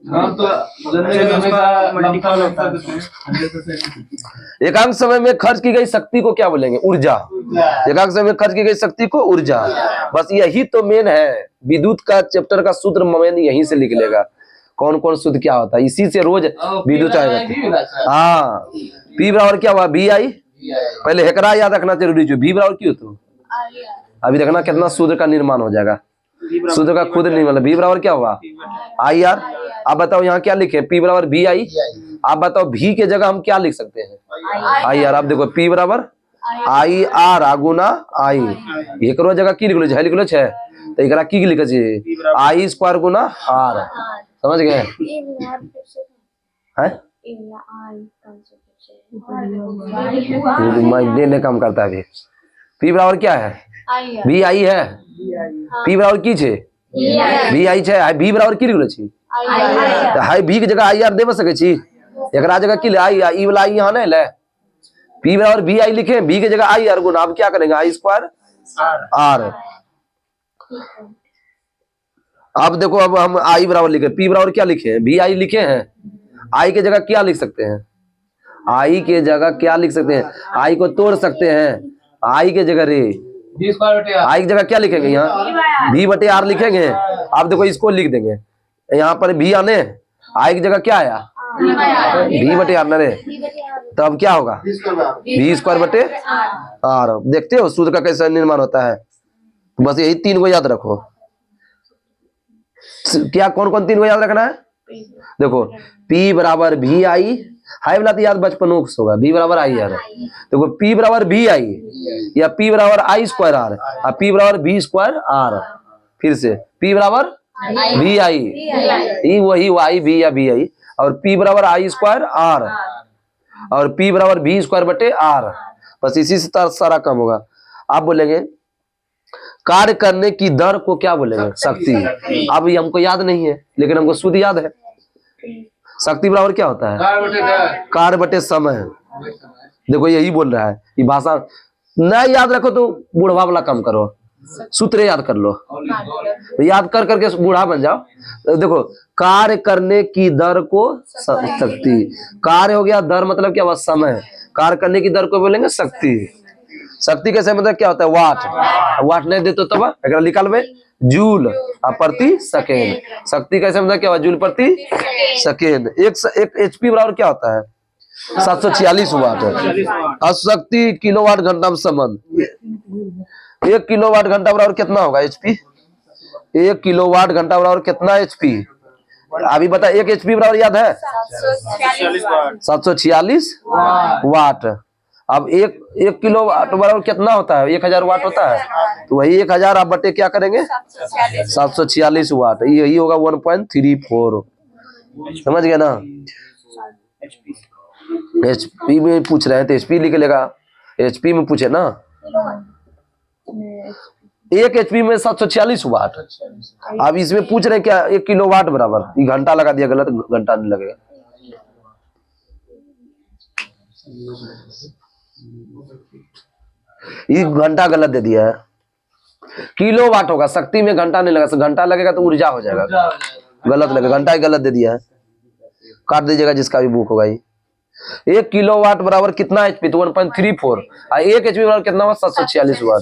हम तो मल्टीपल होता है। एकांक समय में खर्च की गई शक्ति को क्या बोलेंगे? ऊर्जा। एकांक समय में खर्च की गई शक्ति को ऊर्जा। बस यही तो मेन है, विद्युत का चैप्टर का सूत्र मेन यहीं से लिख लेगा, कौन कौन सूत्र क्या होता है, इसी से रोज विद्युत आएगा। हाँ, P बराबर क्या हुआ बी आई, पहले हेकरा याद रखना जरूरी, जो B बराबर क्यों तो अभी देखना कितना सूत्र का निर्माण हो जाएगा, सूत्र का खुद निर्माण। B बराबर क्या हुआ आई आर। आप बताओ यहाँ क्या लिखे, P बराबर बी आई। आप बताओ भी के जगह हम क्या लिख सकते हैं आई आर। आप देखो P बराबर आई आर आगुना आई, एक जगह की लिख लो, लिख लो छे तो एक की लिखे चाहिए आई स्क्वायर गुना आर, समझ गए हैं? माइंड काम करता है अभी। P बराबर क्या है बी आई है, P बराबर की छे बी आई छे, B बराबर की लिख लो छी तो हाई B के जगह आई आर दे सके छी, एकरा जगह की ले आई ई वाला आई यहाँ नहीं ले, P बराबर बी आई लिखे, B के जगह आई आर गुना, अब क्या करेंगे आई स्क्वायर आर। अब देखो अब हम आई बराबर लिखे, P बराबर क्या लिखे बी आई लिखे हैं, आई के जगह क्या लिख सकते हैं, आई के जगह क्या लिख सकते हैं, आई को तोड़ सकते हैं, आई के जगह रे आई की जगह क्या लिखेंगे यहाँ भी बटे आर लिखेंगे। आप देखो इसको लिख देंगे यहाँ पर भी आने, आई की जगह क्या आया भी बटे आर रे, तो अब क्या होगा भी स्क्वायर बटे आर। देखते हो सूत्र का कैसा निर्माण होता है, बस यही 3 को याद रखो। क्या कौन कौन 3 को याद रखना है? देखो P बराबर भी आई, हाई वाला तो याद बचपन होगा, B बराबर आई आर। देखो P बराबर भी आई या P बराबर आई स्क्वायर आर, और P बराबर B स्क्वायर आर। फिर से P बराबर भी आई, वही आई भी या भी आई, और P बराबर आई स्क्वायर आर, और P बराबर B स्क्वायर बटे आर। बस इसी से सारा काम होगा। आप बोलेंगे कार्य करने की दर को क्या बोलेंगे? शक्ति। अब ये हमको याद नहीं है लेकिन हमको शुद्ध याद है, शक्ति बराबर क्या होता है कार्य बटे समय। देखो यही बोल रहा है, ये भाषा नहीं याद रखो तो बूढ़ा वाला काम करो, सूत्र याद कर लो, याद कर करके बूढ़ा बन जाओ। देखो कार्य करने की दर को शक्ति, कार्य हो गया, दर मतलब क्या हुआ समय, कार्य करने की दर को बोलेंगे शक्ति। शक्ति कैसे मतलब क्या होता है वाट, वाट नहीं देते तब अगर निकाल में जूल प्रति सेकेंड। शक्ति कैसे मतलब क्या हुआ जूल प्रति सेकेंड। एक HP बराबर क्या होता है 746 वाट। और शक्ति किलोवाट घंटा में संबंध, 1 किलोवाट घंटा बराबर कितना होगा HP, 1 किलोवाट घंटा बराबर कितना HP, अभी बता, 1 HP बराबर याद है 746 वाट। अब एक किलो वाट बराबर कितना होता है? 1000 वाट होता है। तो वही 1000 आप बटे क्या करेंगे 746 वाट, यही होगा 1.34। समझ गए ना? HP में पूछ रहे हैं तो HP लिख लेगा, HP में पूछे ना। 1 HP में 746 वाट। अब इसमें पूछ रहे हैं क्या 1 किलो वाट बराबर, ये घंटा लगा दिया, गलत, घंटा नहीं लगेगा। ये घंटा गलत दे दिया है, किलो वाट होगा, शक्ति में घंटा नहीं लगा, घंटा लगेगा तो ऊर्जा हो जाएगा, गलत लगेगा, घंटा ही गलत दे दिया है, काट दीजिएगा जिसका भी बुक होगा। ये 1 किलो वाट बराबर कितना HP? तो 1.34। 1 HP बराबर कितना हुआ? 746 वाट।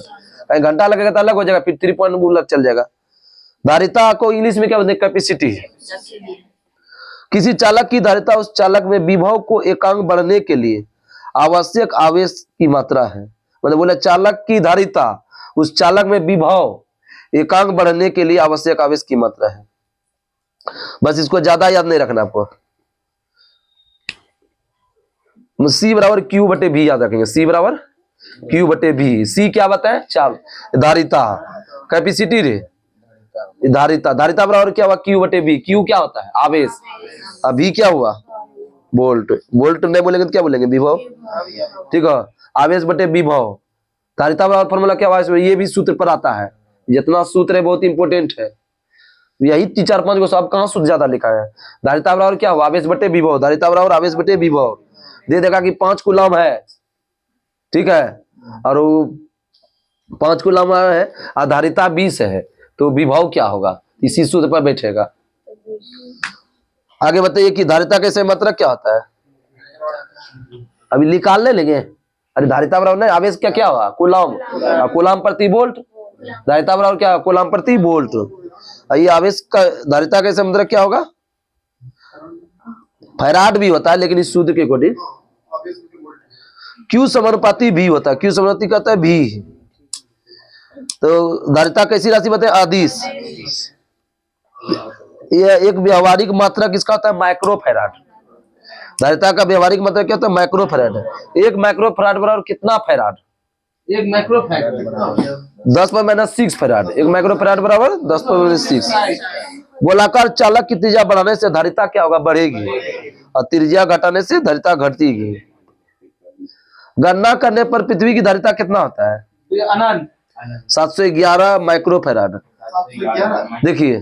कहीं घंटा लगेगा तो अलग हो जाएगा, फिर 3 पॉइंट लग चल जाएगा। धारिता को इंग्लिश में क्या बोलते हैं? कैपेसिटी। किसी चालक की धारिता उस चालक में विभव को एकांक बढ़ने के लिए आवश्यक आवेश की मात्रा है। मतलब बोले चालक की धारिता उस चालक में विभव एकांक बढ़ने के लिए आवश्यक आवेश की मात्रा है। बस इसको ज्यादा याद नहीं रखना आपको। C बराबर Q बटे V याद रखेंगे, C बराबर Q बटे V। C क्या बताए? चाल धारिता, कैपेसिटी रे धारिता, धारिता बराबर क्या हुआ? Q बटे V। Q क्या होता है? आवेश। अब V क्या हुआ? वोल्ट। वोल्ट नहीं बोलेंगे तो क्या बोलेंगे? विभव। ठीक है, आवेश बटे विभव। धारिता बराबर फॉर्मूला क्या हुआ? ये भी सूत्र पर आता है, जितना सूत्र है बहुत इंपोर्टेंट है, यही 4-5 को सब कहाँ सूत्र ज्यादा लिखा है। धारिता बराबर क्या हुआ? आवेश बटे विभव। धारिता बराबर आवेश बटे विभव। दे देगा कि 5 कूलम है, ठीक है, और 5 कूलम है और धारिता 20 है, तो विभव क्या होगा? इसी सूत्र पर बैठेगा। आगे बताइए कि धारिता कैसे मात्रा क्या होता है? अभी निकालने लगे। अरे धारिता बराबर नहीं, आवेश क्या क्या हुआ? कूलम, कूलम प्रति वोल्ट। धारिता बराबर क्या? कूलम प्रति वोल्ट। ये आवेश का धारिता कैसे मात्रा क्या होगा? फैराड भी होता है, लेकिन इस सूत्र के अकॉर्डिंग Q समानुपाती V होता है। Q समानुपाती कहता है V। तो धारिता कैसी राशि बताए? अदिश। यह एक व्यवहारिक मात्रा किसका होता है? माइक्रोफैराड। धारिता का व्यवहारिक मात्रा क्या होता है? माइक्रोफैराड। 1 माइक्रोफैराड बराबर कितना फैराड? 1 microfarad 10⁻⁶ farad. 1 माइक्रोफैराड बराबर 10⁻⁶। गोलाकार चालक की त्रिज्या बढ़ाने से धारिता क्या होगा? बढ़ेगी, और त्रिज्या घटाने से धारिता घटेगी। गणना करने पर पृथ्वी की धारिता कितना होता है? अनंत 711 माइक्रोफैराड। देखिए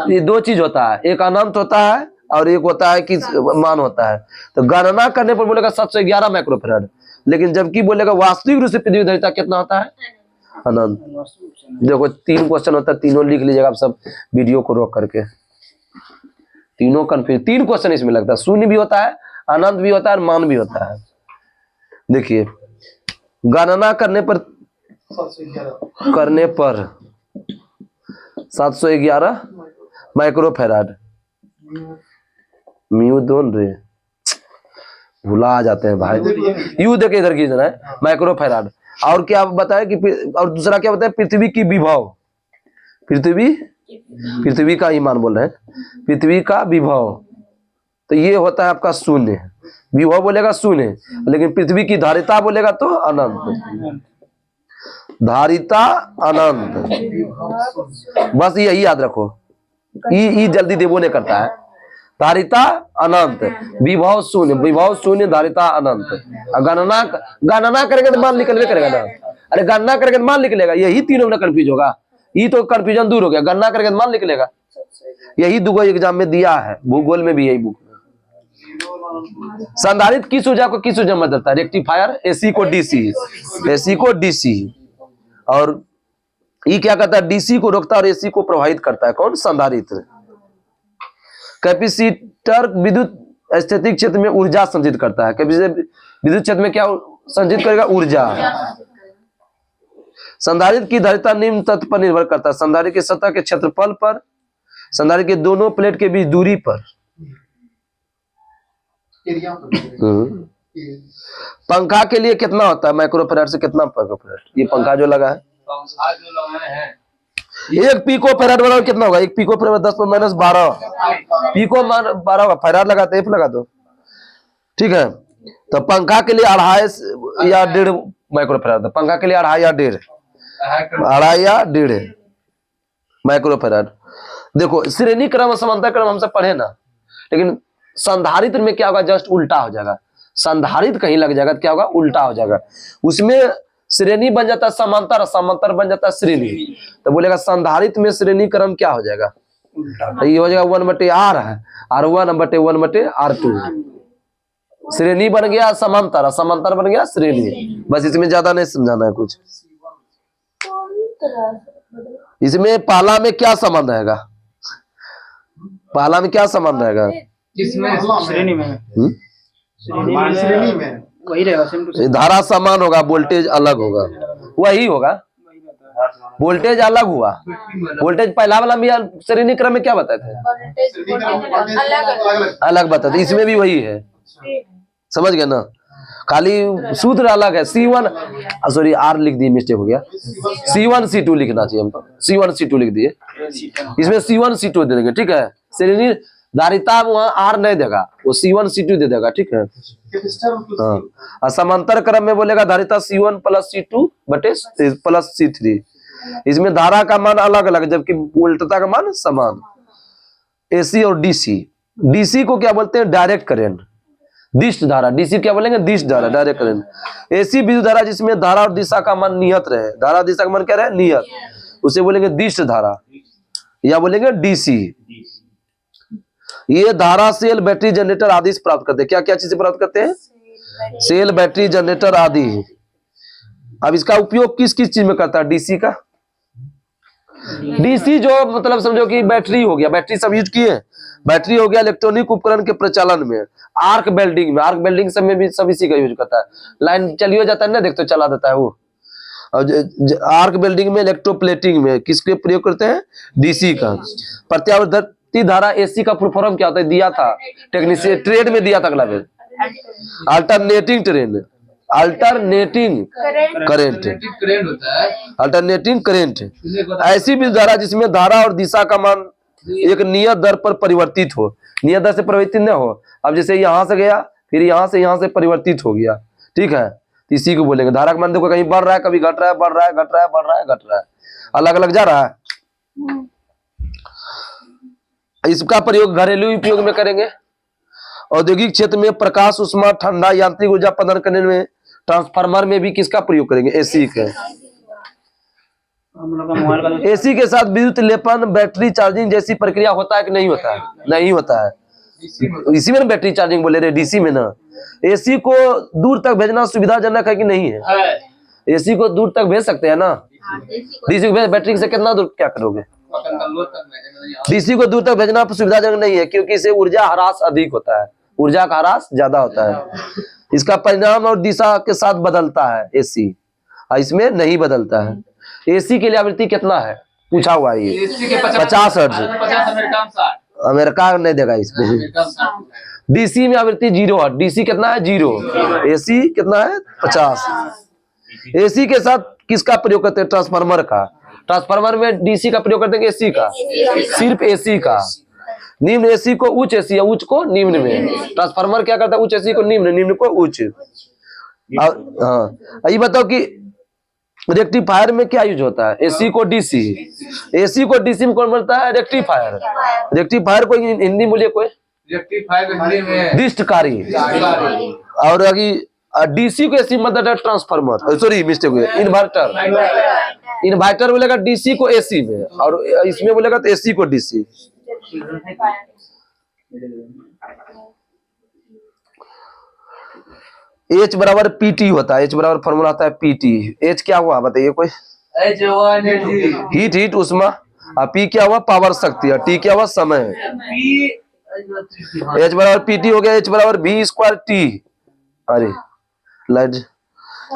ये 2 चीज होता है, एक अनंत होता है और एक होता है कि मान होता है। तो गणना करने पर बोलेगा 711 माइक्रोफैराड, लेकिन जबकि बोलेगा वास्तविक रूप से पृथ्वी धारिता कितना होता है? अनंत। देखो 3 क्वेश्चन होता है, तीनों लिख लीजिएगा आप सब वीडियो को रोक करके। तीनों कंफ्यूज, 3 क्वेश्चन इसमें लगता है, शून्य भी होता है, अनंत भी होता है, मान भी होता है। देखिए गणना करने पर 711 माइक्रोफैराड, म्यू दोन रे भुला आ जाते हैं भाई। यू देखे इधर की है माइक्रोफैराड। और क्या बताया कि और दूसरा क्या बताया? पृथ्वी की विभव। पृथ्वी का ही मान बोल रहे हैं, पृथ्वी का विभव। तो ये होता है आपका शून्य। विभव बोलेगा शून्य, लेकिन पृथ्वी की धारिता बोलेगा तो अनंत। धारिता अनंत, बस यही याद रखो। ई जल्दी देवो नहीं करता है। धारिता अनंत, विभव शून्य, विभव शून्य, धारिता अनंत। गणना करेंगे तो मान निकलवे करेगा ना। अरे गणना करेंगे तो मान निकलेगा, यही तीनों में कंफ्यूज होगा। ये तो कंफ्यूजन दूर हो गया, गणना करेंगे तो मान निकलेगा। यही 2 एग्जाम में दिया है, भूगोल में भी यही बुक। संधारित्र किस ऊर्जा को किस ऊर्जा में बदलता है? रेक्टिफायर AC को DC, AC को DC। और ये क्या करता है? DC को रोकता है और AC को प्रभावित करता है। कौन? संधारित्र। कैपेसिटर विद्युत स्थैतिक क्षेत्र में ऊर्जा संचित करता है। कैपेसिटर विद्युत क्षेत्र में क्या संचित करेगा? ऊर्जा। संधारित्र की धारिता निम्न तथ्य पर निर्भर करता है: संधारित्र के सतह के क्षेत्रफल पर, संधारित्र के दोनों प्लेट के बीच दूरी पर। पंखा के लिए कितना होता है? माइक्रोफैराड से कितना माइक्रोफैराड? ये पंखा जो लगा है, एक पिको फैराड बराबर कितना होगा? एक पिको फैराड 10⁻12 पिको 12 होगा, फैराड लगाते F लगा दो, ठीक है। तो पंखा के लिए 2.5 या 1.5 माइक्रो फैराड, पंखा के लिए 2.5 या 1.5, 2.5 या 1.5 माइक्रो फैराड। देखो श्रेणी क्रम समांतर क्रम हम सब पढ़े ना, लेकिन संधारित्र में क्या होगा? जस्ट उल्टा हो जाएगा। संधारित्र कहीं लग जाएगा तो क्या होगा? उल्टा हो जाएगा। उसमें श्रेणी बन जाता है समांतर, समांतर बन जाता है श्रेणी। तो बोलेगा संधारित्र में श्रेणी क्रम क्या हो जाएगा? तो ये हो जाएगा 1/r है, और 1/1/r2। श्रेणी बन गया समांतर, समांतर बन गया श्रेणी। बस इसमें ज्यादा नहीं समझाना है कुछ। इसमें पहला में क्या संबंध रहेगा? पहला में क्या संबंध रहेगा? श्रेणी में श्रेणी में वही रहेगा, सेम टू सेम। धारा समान होगा, वोल्टेज अलग होगा, वही होगा। वोल्टेज अलग हुआ, वोल्टेज पहला वाला भी श्रेणी क्रम में क्या बताए थे? अलग बताते, इसमें भी वही है। समझ गए ना? खाली सूत्र अलग है। C1 सॉरी R लिख दिए, मिस्टेक हो गया। C1 C2 लिखना चाहिए हमको, C1 C2 लिख दिए। इसमें C1 C2 दे देंगे, ठीक है। श्रेणी धारिता वहाँ R नहीं देगा, वो C1 C2 दे देगा, ठीक है। हाँ, और समांतर क्रम में बोलेगा धारिता C1 + C2 + C3। इसमें धारा का मान अलग अलग, जबकि वोल्टता का मान समान। AC और DC, DC को क्या बोलते हैं? डायरेक्ट करंट, दिष्ट धारा। DC क्या बोलेंगे? दिष्ट धारा, डायरेक्ट करंट। AC विद्युत धारा जिसमें धारा और दिशा का मान नियत रहे, धारा दिशा का मान क्या रहे? नियत, उसे बोलेंगे दिष्ट धारा या बोलेंगे DC। ये धारा सेल, बैटरी, जनरेटर आदि से प्राप्त करते हैं। क्या क्या चीज से प्राप्त करते हैं? सेल, बैटरी, जनरेटर आदि। अब इसका उपयोग किस किस चीज में करता है DC का? DC जो मतलब समझो कि बैटरी हो गया, बैटरी सब यूज किए, बैटरी हो गया इलेक्ट्रॉनिक उपकरण के प्रचालन में, आर्क वेल्डिंग में, आर्क वेल्डिंग सब में भी सब इसी का यूज करता है। लाइन चलिए जाता है ना, देख तो चला देता है वो। और आर्क वेल्डिंग में, इलेक्ट्रोप्लेटिंग में किसके प्रयोग करते हैं? DC का। प्रत्यावर्ती धारा AC का फुल फॉर्म क्या होता है? दिया था टेक्नीशियन ट्रेड में, दिया था अगला बेर, alternating trend, alternating current, alternating current. ऐसी भी धारा जिसमें धारा और दिशा का मान एक नियत दर पर परिवर्तित हो, नियत दर से परिवर्तित न हो। अब जैसे यहां से गया, फिर यहां से परिवर्तित हो गया, ठीक है। इसी को बोलेंगे धारा का मान। देखो कहीं बढ़ रहा है, कभी घट रहा है, बढ़ रहा है, घट रहा है, बढ़ रहा है, घट रहा है, अलग अलग जा रहा है। इसका प्रयोग घरेलू उपयोग में करेंगे। औद्योगिक क्षेत्र में प्रकाश, उष्मा, ठंडा, यांत्रिक ऊर्जा प्रदान करने में, ट्रांसफार्मर में भी किसका प्रयोग करेंगे? AC का। AC के साथ विद्युत लेपन, बैटरी चार्जिंग जैसी प्रक्रिया होता है कि नहीं होता है? नहीं होता है। इसी में बैटरी चार्जिंग बोले रहे, DC में ना। AC को दूर तक भेजना सुविधाजनक है कि नहीं है? AC को दूर तक भेज सकते हैं ना। DC को बैटरी से कितना दूर क्या करोगे? DC को दूर तक भेजना सुविधाजनक नहीं है, क्योंकि इसे ऊर्जा ह्रास अधिक होता है, ऊर्जा का ह्रास ज्यादा होता है। इसका परिणाम और दिशा के साथ बदलता है AC, और इसमें नहीं बदलता है। AC के लिए आवृत्ति कितना है? पूछा हुआ है ये 50 हर्ट्ज। अमेरिका नहीं देगा इसमें। DC में आवृत्ति 0 है। DC कितना है? 0। AC कितना है? 50। AC के साथ किसका प्रयोग करते हैं? ट्रांसफार्मर का। ट्रांसफार्मर में DC का प्रयोग करते हैं, AC का, सिर्फ AC का। निम्न AC को उच्च AC या उच्च को निम्न में। ट्रांसफार्मर क्या करता है? उच्च AC को निम्न, निम्न को उच्च। हाँ, ये बताओ कि रेक्टिफायर में क्या यूज होता है? AC को DC, AC को DC में कौन बोलता है? रेक्टिफायर। रेक्टिफायर को हिंदी बोलिए कोई? दिष्टकारी। और DC को AC मतलब है ट्रांसफार्मर, सॉरी मिस्टेक हुई, इन्वर्टर। इन्वर्टर बोलेगा DC को AC में, और इसमें बोलेगा तो AC को DC। H बराबर PT होता है। H बराबर फॉर्मूला आता है PT। H क्या हुआ बताइए कोई? हीट उष्मा, और P क्या हुआ? पावर शक्ति, और T क्या हुआ? समय। H बराबर PT हो गया, H बराबर V² T, अरे light,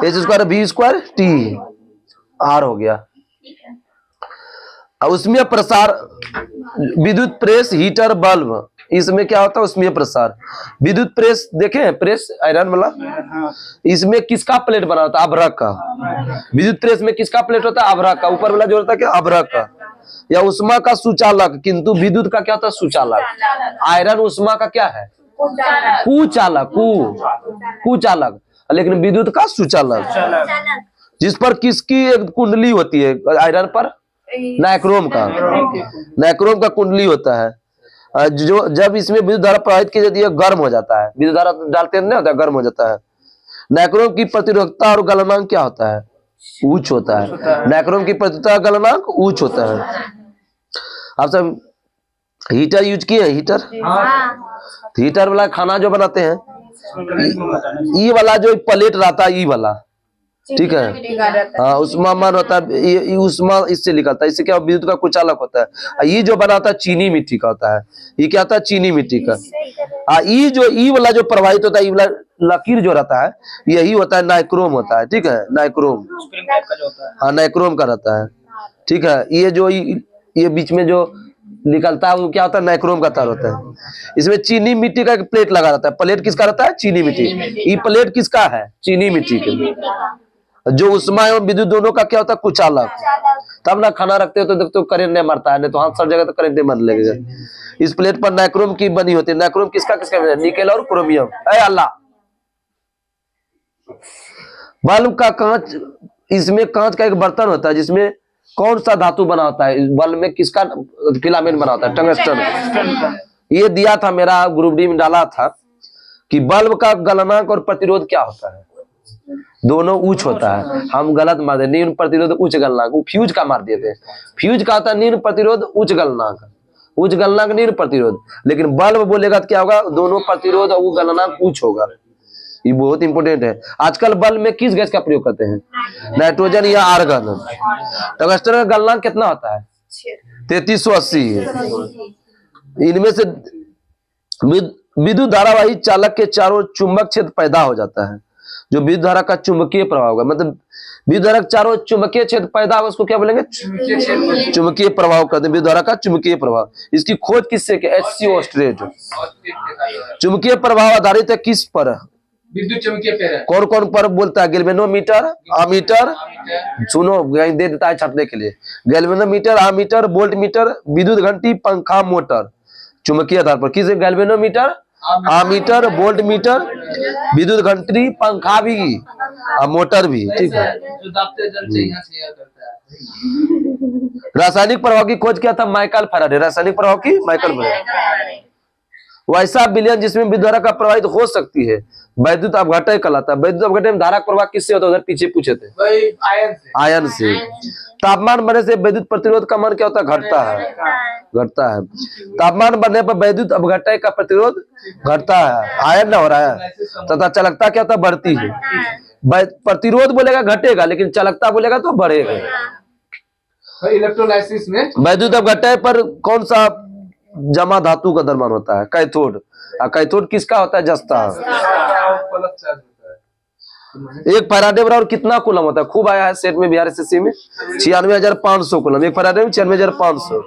H² V² T, R हो गया। उसमें प्रसार, विद्युत प्रेस, हीटर, बल्ब, इसमें क्या होता है? उसमें प्रसार। विद्युत प्रेस देखे, प्रेस आयरन वाला, इसमें किसका प्लेट बना होता है? अभ्रक का। विद्युत प्रेस में किसका प्लेट होता है? अभ्रक का। ऊपर वाला जो होता है क्या? अभ्रक का। या उष्मा का सुचालक, किंतु विद्युत का क्या होता है? सुचालक। आयरन उष्मा का क्या है? कुचालक, कुचालक, लेकिन विद्युत का सुचालक। जिस पर किसकी एक कुंडली होती है आयरन पर? नाइक्रोम का, नाइक्रोम का कुंडली होता है। जो जब इसमें विद्युत धारा प्रवाहित की जाती है गर्म हो जाता है, विद्युत धारा डालते हैं ना होता है, गर्म हो जाता है। नाइक्रोम की प्रतिरोधकता और गलनांक क्या होता है? उच्च होता है। नाइक्रोम की प्रतिरोधकता गलनांक उच्च होता है। आप सब हीटर यूज किए? हीटर, हीटर वाला खाना जो बनाते हैं, ई वाला जो प्लेट रहता है, ई वाला, ठीक है, हाँ, उष्मा मान होता है, ये उष्मा इससे निकलता है, इससे क्या विद्युत का कुचालक होता है। ये जो बना होता है चीनी मिट्टी का होता है, ये क्या होता है? चीनी मिट्टी का। ये जो ई वाला जो प्रवाहित होता है, ई वाला लकीर जो रहता है, यही होता है नाइक्रोम होता है, ठीक है, नाइक्रोम, हाँ, नाइक्रोम का रहता है, ठीक है। ये जो ये बीच में जो निकलता है वो क्या होता है? नाइक्रोम का तार होता है। इसमें चीनी मिट्टी का एक प्लेट लगा रहता है। प्लेट किसका रहता है? चीनी मिट्टी। ये प्लेट किसका है? चीनी मिट्टी के। जो उष्मा एवं विद्युत दोनों का क्या होता है? कुचालक। तब ना खाना रखते हो तो देखते हो करंट नहीं मरता है, नहीं तो हाथ सड़ जाएगा तो करंट नहीं मरने लगेगा। इस प्लेट पर नाइक्रोम की बनी होती है। नाइक्रोम किसका किसका बना है? निकेल और क्रोमियम। अल्लाह, बल्ब का कांच, इसमें कांच का एक बर्तन होता है जिसमें कौन सा धातु बना होता है? बल्ब में किसका फिलामेंट बना होता है? टंगस्टन। ये दिया था मेरा ग्रुप डी में डाला था कि बल्ब का गलनांक और प्रतिरोध क्या होता है? दोनों उच्च होता है। हम गलत मार दे, निम्न प्रतिरोध उच्च गलनांक, वो फ्यूज का मार दिए थे। फ्यूज का होता है निम्न प्रतिरोध उच्च गलनांक, उच्च गलनांक निम्न प्रतिरोध, लेकिन बल्ब बोलेगा तो क्या होगा? दोनों प्रतिरोध और वो गलनांक उच्च होगा। ये बहुत इंपॉर्टेंट है। आजकल बल्ब में किस गैस का प्रयोग करते हैं? नाइट्रोजन या आर्गन। टंगस्टन का गलनांक कितना होता है? 3380। इनमें से विद्युत धारावाही चालक के चारों ओर चुंबक क्षेत्र पैदा हो जाता है, जो विद्युत धारा का चुंबकीय प्रभाव होगा। मतलब विद्युत धारा के चारों चुंबकीय क्षेत्र पैदा होगा, उसको क्या बोलेंगे? चुंबकीय प्रभाव कहते हैं। विद्युत धारा का चुंबकीय प्रभाव, इसकी खोज किससे की? HC ऑस्ट्रेट। चुंबकीय प्रभाव आधारित है किस पर? विद्युत चुम्बकीय प्रेरण। कौन कौन पर बोलता है? गैल्वेनोमीटर, आमीटर, सुनो दे देता है छटने के लिए। गैल्वेनोमीटर, आमीटर, वोल्ट मीटर, विद्युत घंटी, पंखा, मोटर। चुंबकीय आधार पर किस? गैल्वेनोमीटर, आमीटर, वोल्ट मीटर, विद्युत घंटी, पंखा भी और मोटर भी, ठीक है। जो दाबते जलते यहाँ से यहाँ करता है। रासायनिक प्रभाव की खोज किया था माइकल फैराडे। रासायनिक प्रभाव की माइकल फैराडे। वैसा विलयन जिसमें विद्युत धारा का प्रवाहित हो सकती है वैद्युत अपघटय कहलाता है। वैद्युत अपघटय में धारा प्रवाह किससे होता है? उधर पीछे पूछे थे, आयन से। आयन से। तापमान बढ़ने से वैद्युत प्रतिरोध का मान क्या होता है? घटता है, घटता है। तापमान बढ़ने पर वैद्युत अपघटय का प्रतिरोध घटता है, आयन ना हो रहा है, तथा चालकता क्या होता है? बढ़ती है। प्रतिरोध बोलेगा घटेगा, लेकिन चालकता बोलेगा तो बढ़ेगा। इलेक्ट्रोलाइसिस में वैद्युत अपघटय पर कौन सा जमा धातु का द्रव्यमान होता है? कैथोड। कैथोड किसका होता है? जस्ता। एक फैराडे बराबर कितना कूलम होता है? खूब आया है सेट में बिहार एसएससी में, 96,500 कूलम। एक फैराडे में 96,500।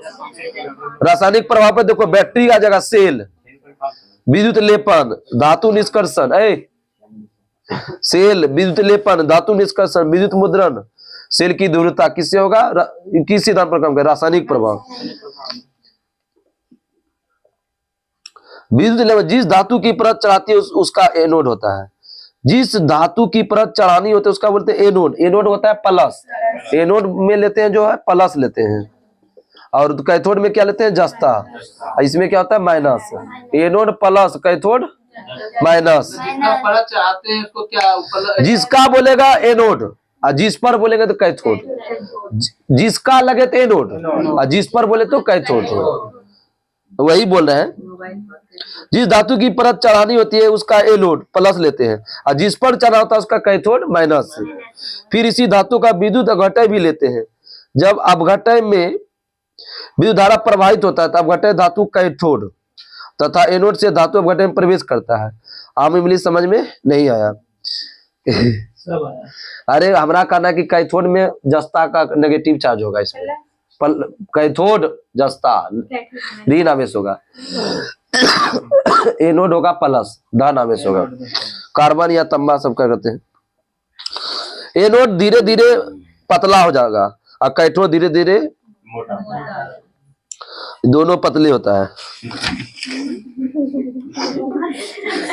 रासायनिक प्रभाव पर देखो, बैटरी का जगह सेल, विद्युत लेपन, धातु निष्कर्षण, सेल, विद्युत लेपन, धातु निष्कर्षण, विद्युत मुद्रण, सेल की दूरता किससे होगा? किस सिद्धांत पर काम करेगा? रासायनिक प्रभाव। विद्युत लेपन, जिस धातु की परत चढ़ाती है उसका एनोड होता है। जिस धातु की परत चढ़ानी होती है उसका बोलते हैं एनोड। एनोड होता है प्लस। एनोड में लेते हैं जो है प्लस लेते हैं, और कैथोड में क्या लेते हैं? जस्ता। इसमें क्या होता है? Minus. Anode plus, cathode minus. परत चढ़ाते हैं उसको क्या? जिसका बोलेगा एनोड और जिस पर बोलेंगे तो कैथोड। जिसका लगे तो एनोड और जिस पर बोले तो कैथोड। वही बोल रहे हैं। जिस धातु की परत चढ़ानी होती है उसका एनोड प्लस लेते हैं, और जिस पर चढ़ा होता है उसका कैथोड माइनस। फिर इसी धातु का विद्युत अपघटय भी लेते हैं। जब अपघटय में विद्युत धारा प्रवाहित होता है तो अपघटय धातु कैथोड तथा एनोड से धातु अपघटय में प्रवेश करता है। आम इंग्लिश समझ में नहीं आया? अरे हमारा कहना है कि कैथोड में जस्ता का नेगेटिव चार्ज होगा, इसमें कैथोड जस्ता ऋण आवेश होगा, एनोड होगा प्लस धन आवेश होगा। कार्बन या तंबा सब क्या कहते हैं। एनोड धीरे धीरे पतला हो जाएगा और कैथोड धीरे धीरे दोनों पतले होता है।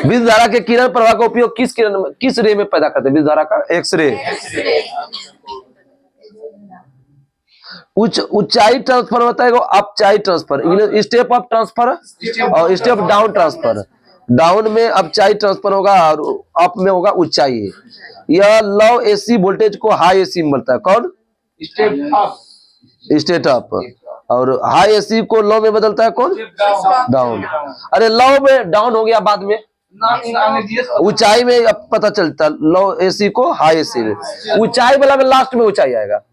विद्युत धारा के किरण प्रवाह का उपयोग किस रे में पैदा करते हैं? विद्युत धारा का एक्सरे। ऊंचाई ट्रांसफर होता है अपचाई ट्रांसफर, स्टेप अप ट्रांसफर और स्टेप डाउन ट्रांसफर। डाउन में अपचाई ट्रांसफर होगा और अप में होगा ऊंचाई। यह लो एसी वोल्टेज को हाई एसी में बदलता है। कौन? Step up. और हाई एसी को लो में बदलता है कौन? डाउन। अरे लो में डाउन हो गया बाद में, ऊंचाई में अब पता चलता लो एसी को हाई एसी में, ऊंचाई वाला में लास्ट में ऊंचाई आएगा।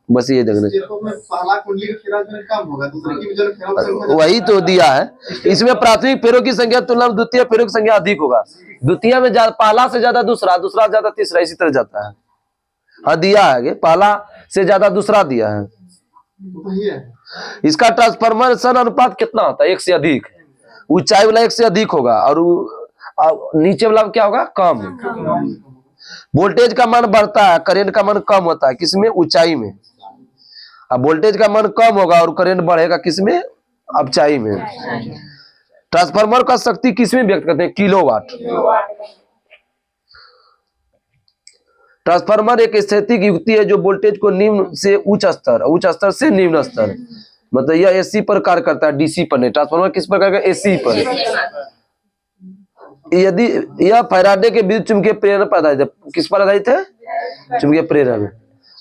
बस ये देखना, पहला कुंडली का फेरा जो कम होगा, दूसरे की जो फेरा वही तो दिया है। इसमें प्राथमिक फेरों की संख्या तुलना में द्वितीय फेरों की संख्या अधिक होगा। द्वितीय में पहला से ज्यादा दूसरा, दूसरा ज्यादा तीसरा, इसी तरह जाता है। हाँ दिया है आगे, पहला से ज्यादा दूसरा दिया है। इसका ट्रांसफॉर्मेशन अनुपात कितना होता है? 1 से अधिक। ऊंचाई वाला 1 से अधिक होगा और नीचे वाला क्या होगा? कम। वोल्टेज का मान बढ़ता है, करंट का मान कम होता है। किसमें? ऊंचाई में। अब वोल्टेज का मान कम होगा और करंट बढ़ेगा किसमें? अपचाई में। ट्रांसफार्मर का शक्ति किसमें व्यक्त करते हैं? किलोवाट। ट्रांसफार्मर एक स्थैतिक युक्ति है जो वोल्टेज को निम्न से उच्च स्तर, उच्च स्तर से निम्न स्तर, मतलब यह एसी पर कार्य करता है, डीसी पर नहीं। ट्रांसफार्मर किस पर कार्य करता है? एसी पर। यदि यह फैराडे के विद्युत चुंबकीय प्रेरण पर आधारित है। किस पर आधारित है? चुंबकीय प्रेरण।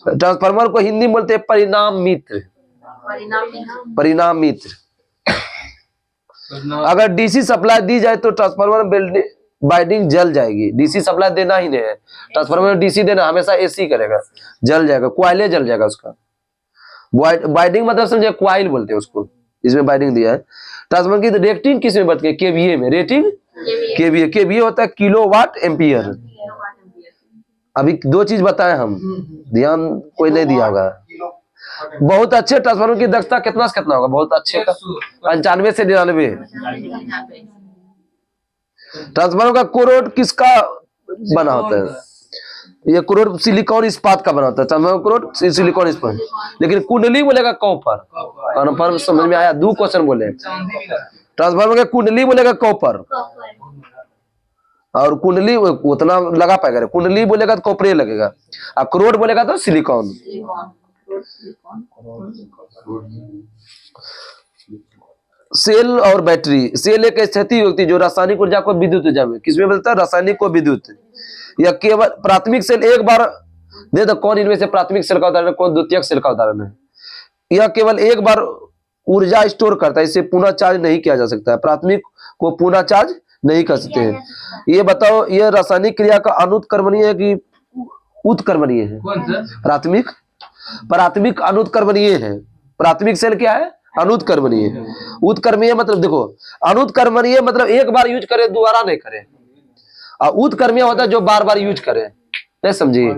ट्रांसफार्मर को हिंदी में बोलते हैं परिणाम मित्र। परिणाम मित्र। अगर डीसी सप्लाई दी जाए तो ट्रांसफार्मर वाइंडिंग जल जाएगी। डीसी सप्लाई देना ही नहीं है, ट्रांसफार्मर डीसी देना, हमेशा एसी करेगा, जल जाएगा, क्वाइले जल जाएगा उसका। वाइंडिंग मतलब समझे, क्वाइल बोलते हैं उसको, इसमें वाइंडिंग दिया है। ट्रांसफार्मर की रेटिंग किस में बढ़ती है? केवीए में। Rating KVA. केवीए होता है किलोवाट एम्पियर। अभी 2 चीज बताए हम, ध्यान कोई नहीं दिया होगा। बहुत अच्छे ट्रांसफार्मर की दक्षता कितना से कितना होगा? बहुत अच्छे का 95 से 99। ट्रांसफार्मर का कोरोड किसका बना होता है? ये कोरोड सिलिकॉन इस्पात का बना होता है। ट्रांसफार्मर कोरोड सिलिकॉन इस्पात। लेकिन कुंडली बोलेगा कॉपर। कन्फर्म समझ में आया? 2 क्वेश्चन बोले। ट्रांसफार्मर का कुंडली बोलेगा कॉपर, और कुंडली उतना लगा पाएगा। कुंडली बोलेगा तो कॉपरे लगेगा, और क्रोड बोलेगा तो सिलिकॉन। सेल और बैटरी। सेल एक स्थिति होती जो रासायनिक ऊर्जा को विद्युत ऊर्जा में, किसमें बदलता है? रासायनिक को विद्युत। या केवल प्राथमिक सेल एक बार दे दो, कौन इनमें से प्राथमिक सेल का उदाहरण है, कौन द्वितीयक सेल का उदाहरण है? यह केवल एक बार ऊर्जा स्टोर करता है, इसे पुनः चार्ज नहीं किया जा सकता है। प्राथमिक को पुनः चार्ज नहीं कर सकते हैं। ये बताओ, ये रासायनिक क्रिया का अनुत्क्रमणीय है कि उत्क्रमणीय है? प्राथमिक। प्राथमिक अनुत्क्रमणीय है। प्राथमिक सेल क्या है? अनुत्क्रमणीय। उत्क्रमणीय मतलब देखो, अनुत्क्रमणीय मतलब एक बार यूज करे दोबारा नहीं करे, और उत्क्रमणीय होता है जो बार बार यूज करे। नहीं समझिए?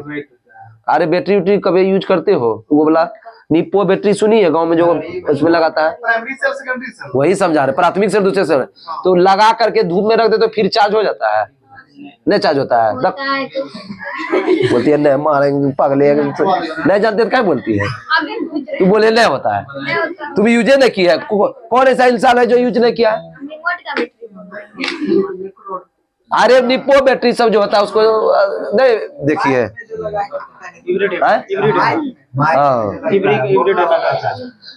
अरे बैटरी उटरी कभी यूज करते हो? वो बोला निप्पो बैटरी सुनी है गांव में जो उसमें लगाता है, प्राइमरी सेल सेकेंडरी सेल वही समझा रहे। प्राथमिक सेल दूसरे सेल, तो लगा करके धूप में रख दे तो फिर चार्ज हो जाता है? नहीं चार्ज होता है। बोलती है नहीं मारेंगे पगले, नहीं जानते तो क्या बोलती है? तू बोले नहीं होता है, तुम यूज नहीं किया है। कौन ऐसा इंसान है जो यूज नहीं किया है? अरे निप्पो बैटरी सब जो होता है उसको नहीं देखिए।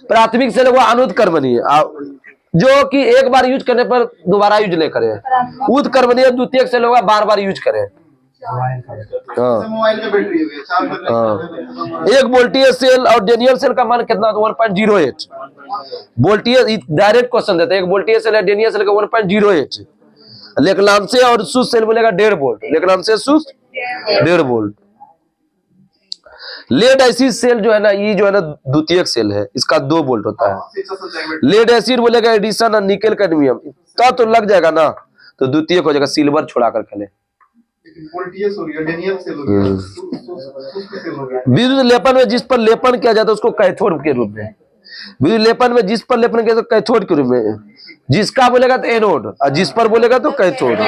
प्राथमिक सेल वो अनुत्क्रमणीय, जो कि एक बार यूज करने पर दोबारा यूज नहीं करे। उत्क्रमणीय द्वितीयक सेल होगा, बार बार यूज करे। मोबाइल की बैटरी है। एक वोल्टेज सेल और डेनियल सेल का मान कितना? 1.08 वोल्टेज। डायरेक्ट क्वेश्चन देते हैं। एक वोल्टेज सेल है, डेनियल सेल का 1.08। लेकलांसे और सुस्त सेल बोलेगा 1.5 वोल्ट। लेकलांसे सुस्त 1.5 वोल्ट। लेड एसिड सेल जो है ना, ये जो है ना द्वितीयक सेल है, इसका 2 वोल्ट होता है। लेड एसिड बोलेगा एडिशन और निकेल कैडमियम, तो लग जाएगा ना, तो द्वितीयक हो जाएगा। सिल्वर छोड़ा कर खेले। विद्युत लेपन में जिस पर लेपन किया जाता है उसको कैथोड के रूप में। विद्युत लेपन में जिस पर लेपन किया जाता है कैथोड के रूप में। जिसका बोलेगा तो एनोड, और जिस पर बोलेगा तो कैथोड।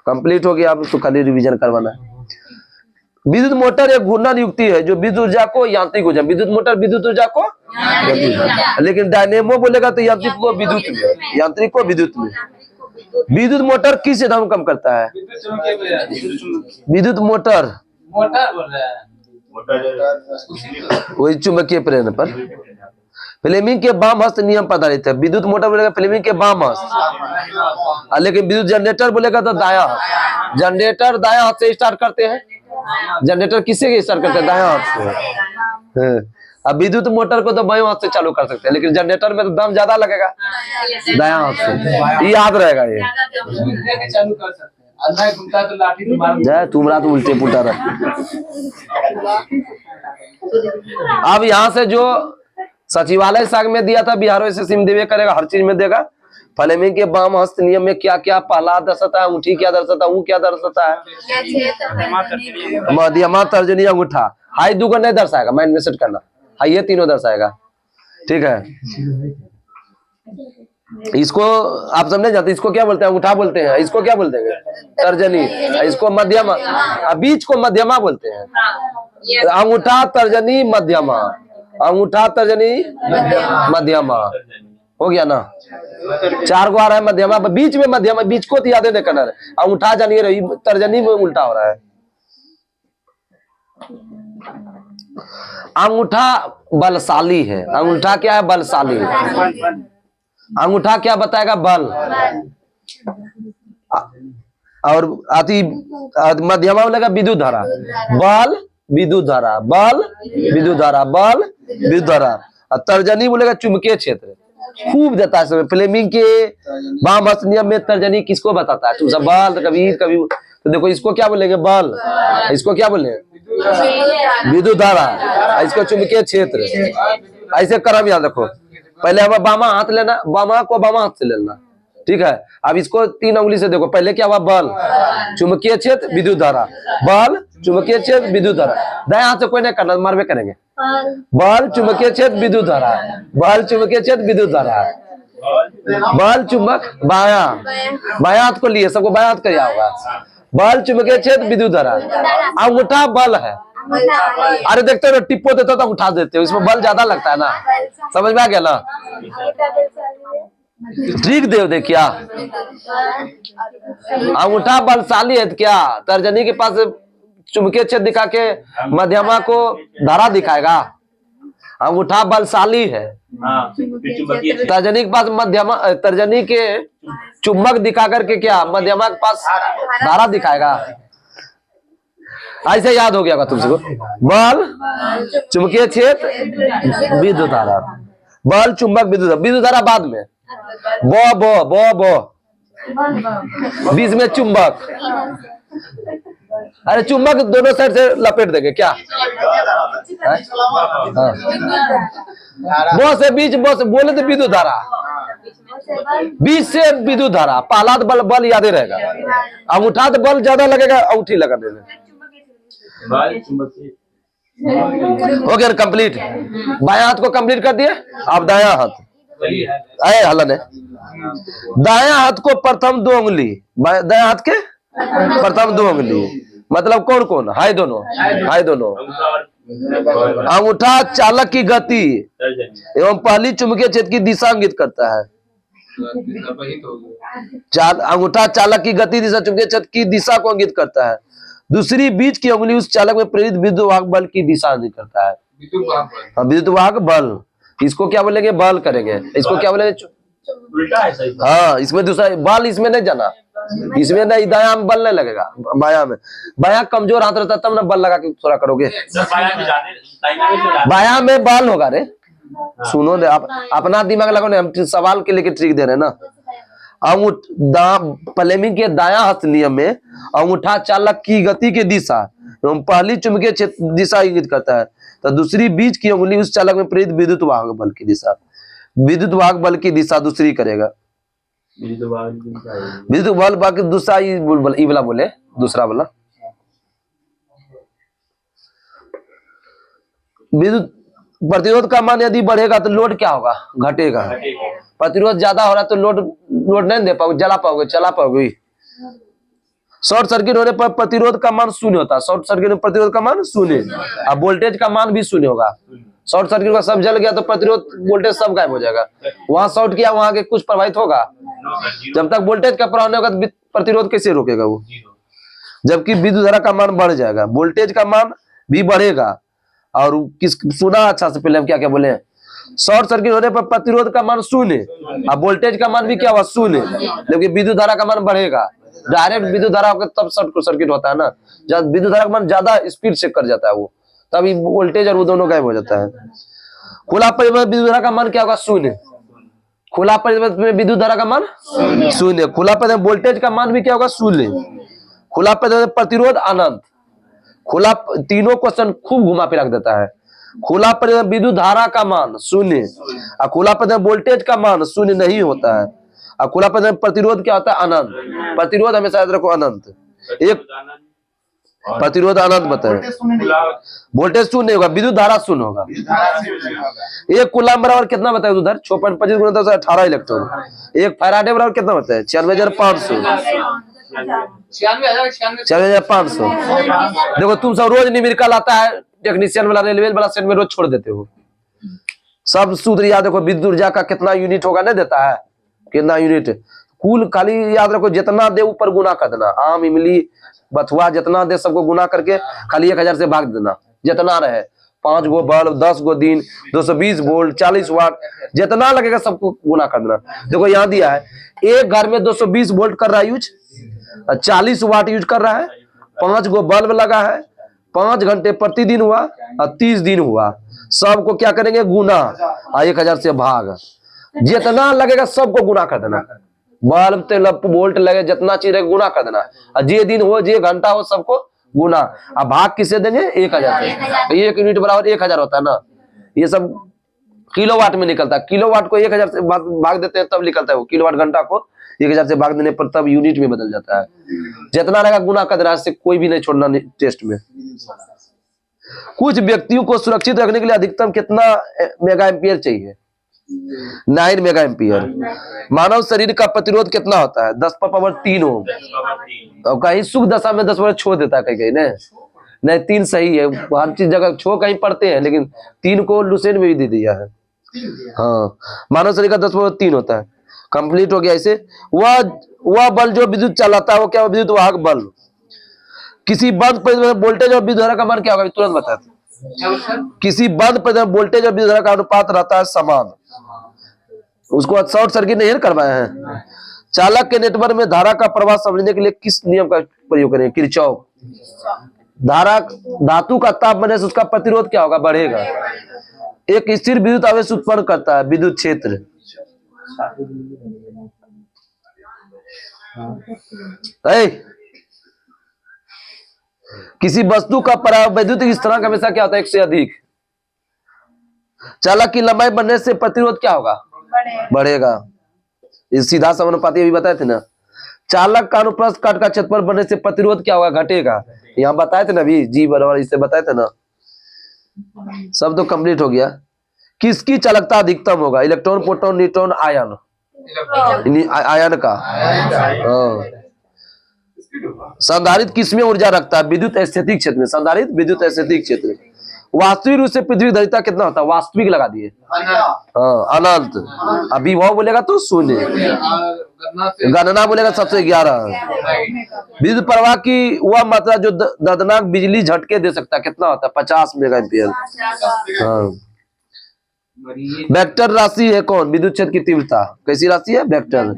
कंप्लीट हो गया, अब तो खाली रिवीजन करवाना है। विद्युत मोटर एक घूर्णन युक्ति है जो विद्युत ऊर्जा को यांत्रिक ऊर्जा, विद्युत मोटर विद्युत ऊर्जा को लेकिन डायनेमो बोलेगा तो यांत्रिक को विद्युत में, यांत्रिक को विद्युत में। विद्युत मोटर किस सिद्धांत को कम करता है? विद्युत मोटर मोटर बोल रहा है। वही चुंबकीय प्रेरण पर फ्लेमिंग के बाम हस्त नियम पर आधारित है। विद्युत मोटर बोलेगा फ्लेमिंग के बाम हस्त, लेकिन विद्युत जनरेटर बोलेगा तो दाया हाथ। जनरेटर दाया हाथ से स्टार्ट करते हैं। जनरेटर किससे स्टार्ट करते हैं? दाया हाथ से। अब विद्युत मोटर को तो बाएं हाथ से चालू कर सकते हैं, लेकिन जनरेटर में तो दम ज्यादा लगेगा दाया हाथ से। ये याद रहेगा ये। चालू कर सकते हैं, अंधा घूमता तो लाठी से मार। जय तुम्हारा तो उल्टे पुल्टा रहा। अब यहाँ से जो सचिवालय साग में दिया था बिहार से सिम देवे करेगा, हर चीज में देगा। फ्लेमिंग के बाम हस्त नियम में क्या क्या पहला दर्शाता है, अंगूठी क्या दर्शाता है, वो क्या दर्शाता है, मध्यमा तर्जनी अंगूठा। हाई दुगो नहीं दर्शाएगा, माइंड में सेट करना। हाई ये तीनों दर्शाएगा, ठीक है। इसको आप समझे जाते, इसको क्या बोलते हैं? अंगूठा बोलते हैं। इसको क्या बोलते हैं? तर्जनी। इसको मध्यमा, बीच को मध्यमा बोलते हैं। अंगूठा तर्जनी मध्यमा, अंगूठा तर्जनी मध्यमा, हो गया ना? 4 गो आ रहा है मध्यमा, बीच में मध्यमा, बीच को तो याद नहीं करना है। अंगूठा जानिए रही, तर्जनी में उल्टा हो रहा है। अंगूठा बलशाली है। अंगूठा क्या है? बलशाली। अंगूठा क्या बताएगा? बल। और अति मध्यमा बोलेगा विद्युत धारा। बल विद्युत धारा, बल विद्युत धारा, बल विद्युत धारा। और तर्जनी बोलेगा चुंबकीय क्षेत्र। खूब देता है सब। फ्लेमिंग के बाम हस्त नियम में तर्जनी किसको बताता है? तुम सब बल कभी कभी तो देखो, इसको क्या बोलेंगे? बल। इसको क्या बोलेंगे? विद्युत धारा। इसको चुंबकीय क्षेत्र। ऐसे क्रम याद रखो। पहले हमें बामा हाथ लेना, बामा को बामा हाथ से लेना, ठीक है। अब इसको 3 उंगली से देखो। पहले क्या हुआ? बल, चुंबकीय क्षेत्र, विद्युत धारा। बल, चुंबकीय क्षेत्र, विद्युत धारा। दाएं हाथ से कोई नहीं करना, मारवे करेंगे। बल, चुंबकीय क्षेत्र, विद्युत धारा। बल, चुंबकीय क्षेत्र, विद्युत धारा। बल, चुंबक, बाया, बाया हाथ को लिए, सबको बाया हाथ किया होगा। बल, चुंबकीय क्षेत्र, विद्युत धारा। अंगूठा बल है। अरे देखते हो टिप्पो देते हो तो उठा देते हो, इसमें बल ज्यादा लगता है ना। समझ में आ गया ना? ट्रिक दे क्या? अंगूठा बलशाली है क्या? तर्जनी के पास चुंबकीय क्षेत्र दिखा के मध्यमा को धारा दिखाएगा। अंगूठा बलशाली है। तर्जनी के पास मध्यमा, तर्जनी के चुंबक दिखा करके क्या मध्यमा के पास धारा दिखाएगा। ऐसे याद हो गया तुमसे। बल, चुंबकीय क्षेत्र, विद्युत धारा। बल, चुंबक, विद्युत धारा। विद्युत धारा बाद में। बो बो बो बो, बीच में चुंबक। अरे चुंबक दोनों साइड से लपेट देंगे क्या? बो से बीच, बो से बोले तो विद्युत धारा, बीच से विद्युत धारा। पहला तो बल, बल याद रहेगा। अंगूठा तो बल ज्यादा लगेगा अंगूठी लगाने में। हो गया कंप्लीट। बाया हाथ को कंप्लीट कर दिए। अब दाया हाथ आए हलन है। दाया हाथ को प्रथम 2 उंगली, दाया हाथ के प्रथम 2 उंगली मतलब कौन कौन? हाय दोनों, हाय दोनों। अंगूठा चालक की गति एवं पहली चुंबकीय क्षेत्र की दिशा इंगित करता है। अंगूठा चालक की गति दिशा चुंबकीय क्षेत्र की दिशा को इंगित करता है। दूसरी बीच की उंगली उस चालक में प्रेरित विद्युत वाहक बल की दिशा इंगित करता है। विद्युत वाहक बल, इसको क्या बोलेंगे? बल करेंगे। इसको क्या बोलेंगे? हाँ, इसमें दूसरा बल इसमें नहीं जाना, इसमें नहीं, दाया में बल नहीं लगेगा। बाया में, बाया कमजोर हाथ रहता तब ना बल लगा के थोड़ा करोगे। बाया में बल होगा रे। सुनो दे, आप अपना दिमाग लगाओ ना, हम सवाल के लेके ट्रिक दे रहे हैं ना। फ्लेमिंग के दाया हस्त नियम में अंगूठा चालक की गति की दिशा एवं पहली चुंबकीय क्षेत्र दिशा इंगित करता है, तो दूसरी बीच की उंगली उस चालक में प्रेरित विद्युत वाहक बल की दिशा, विद्युत वाहक बल की दिशा दूसरी करेगा। विद्युत बल बाकी दूसरा ई वाला बोले, दूसरा वाला विद्युत प्रतिरोध का मान यदि बढ़ेगा तो लोड क्या होगा? घटेगा। प्रतिरोध ज्यादा हो रहा है तो लोड नहीं दे पाओगे, जला पाओगे, चला पाओगे। शॉर्ट सर्किट होने पर प्रतिरोध का मान शून्य होता है, शॉर्ट सर्किट में प्रतिरोध का मान शून्य, अब वोल्टेज का मान भी शून्य होगा। शॉर्ट सर्किट का सब जल गया तो प्रतिरोध वोल्टेज सब गायब हो जाएगा। वहां शॉर्ट किया वहां के कुछ प्रभावित होगा, जब तक वोल्टेज का प्रभाव नहीं होगा तो प्रतिरोध कैसे रोकेगा वो, जबकि विद्युत धारा का मान बढ़ जाएगा, वोल्टेज का मान भी बढ़ेगा। और किस सुना अच्छा से पहले हम क्या क्या बोले, शॉर्ट सर्किट होने पर प्रतिरोध का मान शून्य, अब वोल्टेज का मान भी क्या हुआ शून्य, लेकिन विद्युत धारा का मान बढ़ेगा। डायरेक्ट विद्युत धारा तब शॉर्ट सर्किट होता है ना, जब विद्युत धारा का मान ज्यादा स्पीड से कर जाता है वो, तभी वोल्टेज और वो दोनों गायब हो जाता है। खुला परिपथ में विद्युत धारा का मान क्या होगा शून्य, खुला परिपथ में विद्युत धारा का मान शून्य, खुला परिपथ में वोल्टेज का मान भी क्या होगा शून्य, खुला परिपथ में प्रतिरोध अनंत। खुला तीनों क्वेश्चन खूब घुमा फिरा देता है। खुला परिपथ में विद्युत धारा का मान शून्य, और खुला परिपथ में वोल्टेज का मान शून्य नहीं होता है, और खुला परिपथ में प्रतिरोध क्या होता है अनंत, प्रतिरोध हमेशा याद रखो अनंत। एक प्रतिरोध अनंत बताए, वोल्टेज शून्य होगा, विद्युत धारा शून्य होगा। एक कूलम बराबर कितना बताए उधर 6.25 गुना 10 18 इलेक्ट्रॉन, एक फैराडे बराबर कितना बताए 96,500, 96,500। देखो तुम सब रोज न्यूमेरिकल आता है टेक्नीशियन वाला रेलवे वाला सेट में रोज छोड़ देते हो, सब सूत्र याद रखो। विद्युत ऊर्जा का कितना यूनिट होगा नहीं देता है, कितना यूनिट, कुल खाली याद रखो जितना दे ऊपर गुना कर देना, आम इमली बथुआ जितना दे सबको गुना करके खाली 1000 से भाग देना, जितना रहे 5 गो बल्ब 10 गो दिन 220 वोल्ट 40 वाट जितना लगेगा सबको गुना कर देना। देखो यहाँ दिया है एक घर में 220 वोल्ट कर रहा है यूज, 40 वाट यूज कर रहा है, 5 गो बल्ब लगा है, 5 घंटे प्रतिदिन हुआ और 30 दिन हुआ, सबको क्या करेंगे गुना और 1000 से भाग, जितना लगेगा सबको गुना कर देना। बल्ब तेल वोल्ट लगे जितना चीज रहे गुना कर देना, और जे दिन हो जे घंटा हो सबको गुना, अब भाग किसे देंगे 1000 से, 1 यूनिट बराबर 1000 होता है ना, ये सब किलोवाट में निकलता है, किलोवाट को 1000 से भाग देते हैं तब निकलता है वो, किलोवाट घंटा को 1000 से भाग देने पर तब यूनिट में बदल जाता है, जितना रहेगा गुना कर देना, से कोई भी नहीं छोड़ना टेस्ट में। कुछ व्यक्तियों को सुरक्षित रखने के लिए अधिकतम कितना मेगा एम्पियर चाहिए, 9 मेगा एम्पियर। मानव शरीर का प्रतिरोध कितना होता है 10⁻³ ओम, और कहीं सुख दशा में 10 छोड़ देता है कहीं नहीं 3 सही है, हर चीज जगह छो कहीं पढ़ते हैं, लेकिन 3 को लुसेंट में भी दे दिया है। हाँ मानव शरीर का 10⁻³ होता है, कंप्लीट हो गया। इसे वह बल जो विद्युत चलाता है वो क्या विद्युत वाहक बल। किसी बंद परिपथ वोल्टेज और विद्युत धारा का मान क्या होगा तुरंत बताते, किसी बंद परिपथ वोल्टेज और विद्युत धारा का अनुपात रहता है समान, उसको शॉर्ट सर्किट नहीं करवाए हैं। चालक के नेटवर्क में धारा का प्रवाह समझने के लिए किस नियम का प्रयोग करें, किरचॉफ। धारा धातु का ताप बनने से उसका प्रतिरोध क्या होगा बढ़ेगा। एक स्थिर विद्युत आवेश उत्पन्न करता है विद्युत क्षेत्र। किसी वस्तु का परावैद्युतिक स्थिरांक हमेशा क्या होता है 1 से अधिक। चालक की लंबाई बढ़ने से प्रतिरोध क्या होगा बढ़ेगा। इस सीधा समानुपाती अभी बताए थे ना। चालक का अनुप्रस्थ काट का क्षेत्रफल बढ़ने से प्रतिरोध क्या होगा घटेगा। यहाँ बताए थे ना अभी जी बराबर इससे बताए थे ना। सब तो कंप्लीट हो गया। किसकी चालकता अधिकतम होगा, electron proton neutron ion, ion का। संधारित्र किसमें ऊर्जा रखता है, विद्युत स्थैतिक क्षेत्र में। संधारित्र विद्युत स्थैतिक क्षेत्र। वास्तविक रूप से पृथ्वी धरिता कितना होता है, वास्तविक लगा दिए अनंत। अब विभव बोलेगा तो शून्य, गणना बोलेगा 711। विद्युत प्रवाह की वह मात्रा जो दर्दनाक बिजली झटके दे सकता है कितना होता है 50 मेगा एम्पियर। वेक्टर राशि है कौन, विद्युत क्षेत्र की तीव्रता। कैसी राशि है, वेक्टर।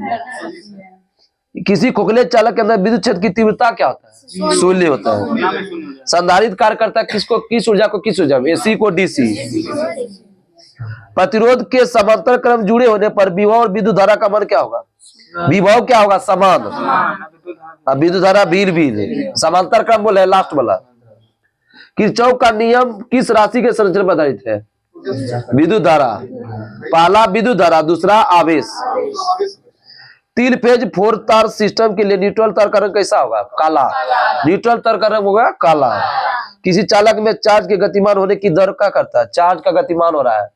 किसी खोखले चालक के अंदर विद्युत क्षेत्र की तीव्रता क्या होता है, शून्य होता है। संधारित्र कार्य करता है किसको, किस ऊर्जा को किस ऊर्जा में, एसी को डीसी। प्रतिरोध के समांतर क्रम जुड़े होने पर विभव और विद्युत धारा का मान क्या होगा, विभव क्या होगा समान, विद्युत धारा भीर भीर। समांतर क्रम बोले लास्ट वाला। किरचॉफ का नियम किस राशि के संरचना पर आधारित है, विद्युत धारा। पहला विद्युत धारा, दूसरा आवेश। 3 फेज 4 तार सिस्टम के लिए न्यूट्रल तार का रंग कैसा होगा, काला। न्यूट्रल तार का रंग होगा काला। किसी चालक में चार्ज के गतिमान होने की दर क्या करता है, चार्ज का गतिमान हो रहा है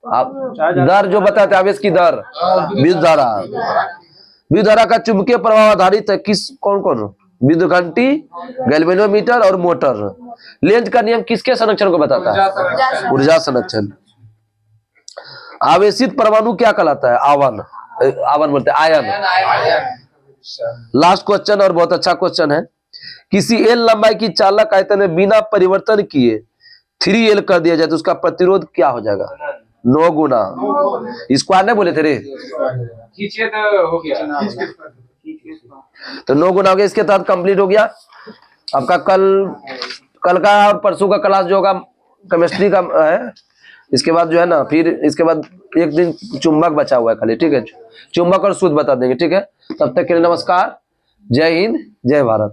आप दर जो बताते आवेश की दर, विद्युत धारा। विद्युत धारा का चुंबकीय प्रभाव आधारित है किस, कौन कौन विद्युत घंटी, गैल्वेनोमीटर और मोटर। लेंज का नियम किसके संरक्षण को बताता है? ऊर्जा संरक्षण। आवेशित परमाणु क्या कहलाता है? आवन बोलते हैं, आयन। लास्ट क्वेश्चन और बहुत अच्छा क्वेश्चन है। किसी एल लंबाई की चालक आयतन में बिना परिवर्तन किए 3L कर दिया जाए तो उसका प्रतिरोध क्या हो जाएगा? 9 गुना। स्क्वायर नहीं बोले थे रे, खींचे तो हो गया। तो 9 गुना हो गया। इसके तहत कंप्लीट हो गया आपका कल का और परसों का क्लास जो होगा केमिस्ट्री का है। इसके बाद जो है ना, फिर इसके बाद एक दिन चुंबक बचा हुआ है खाली, ठीक है? चुंबक और सूत्र बता देंगे, ठीक है? तब तक के लिए नमस्कार, जय हिंद, जय भारत।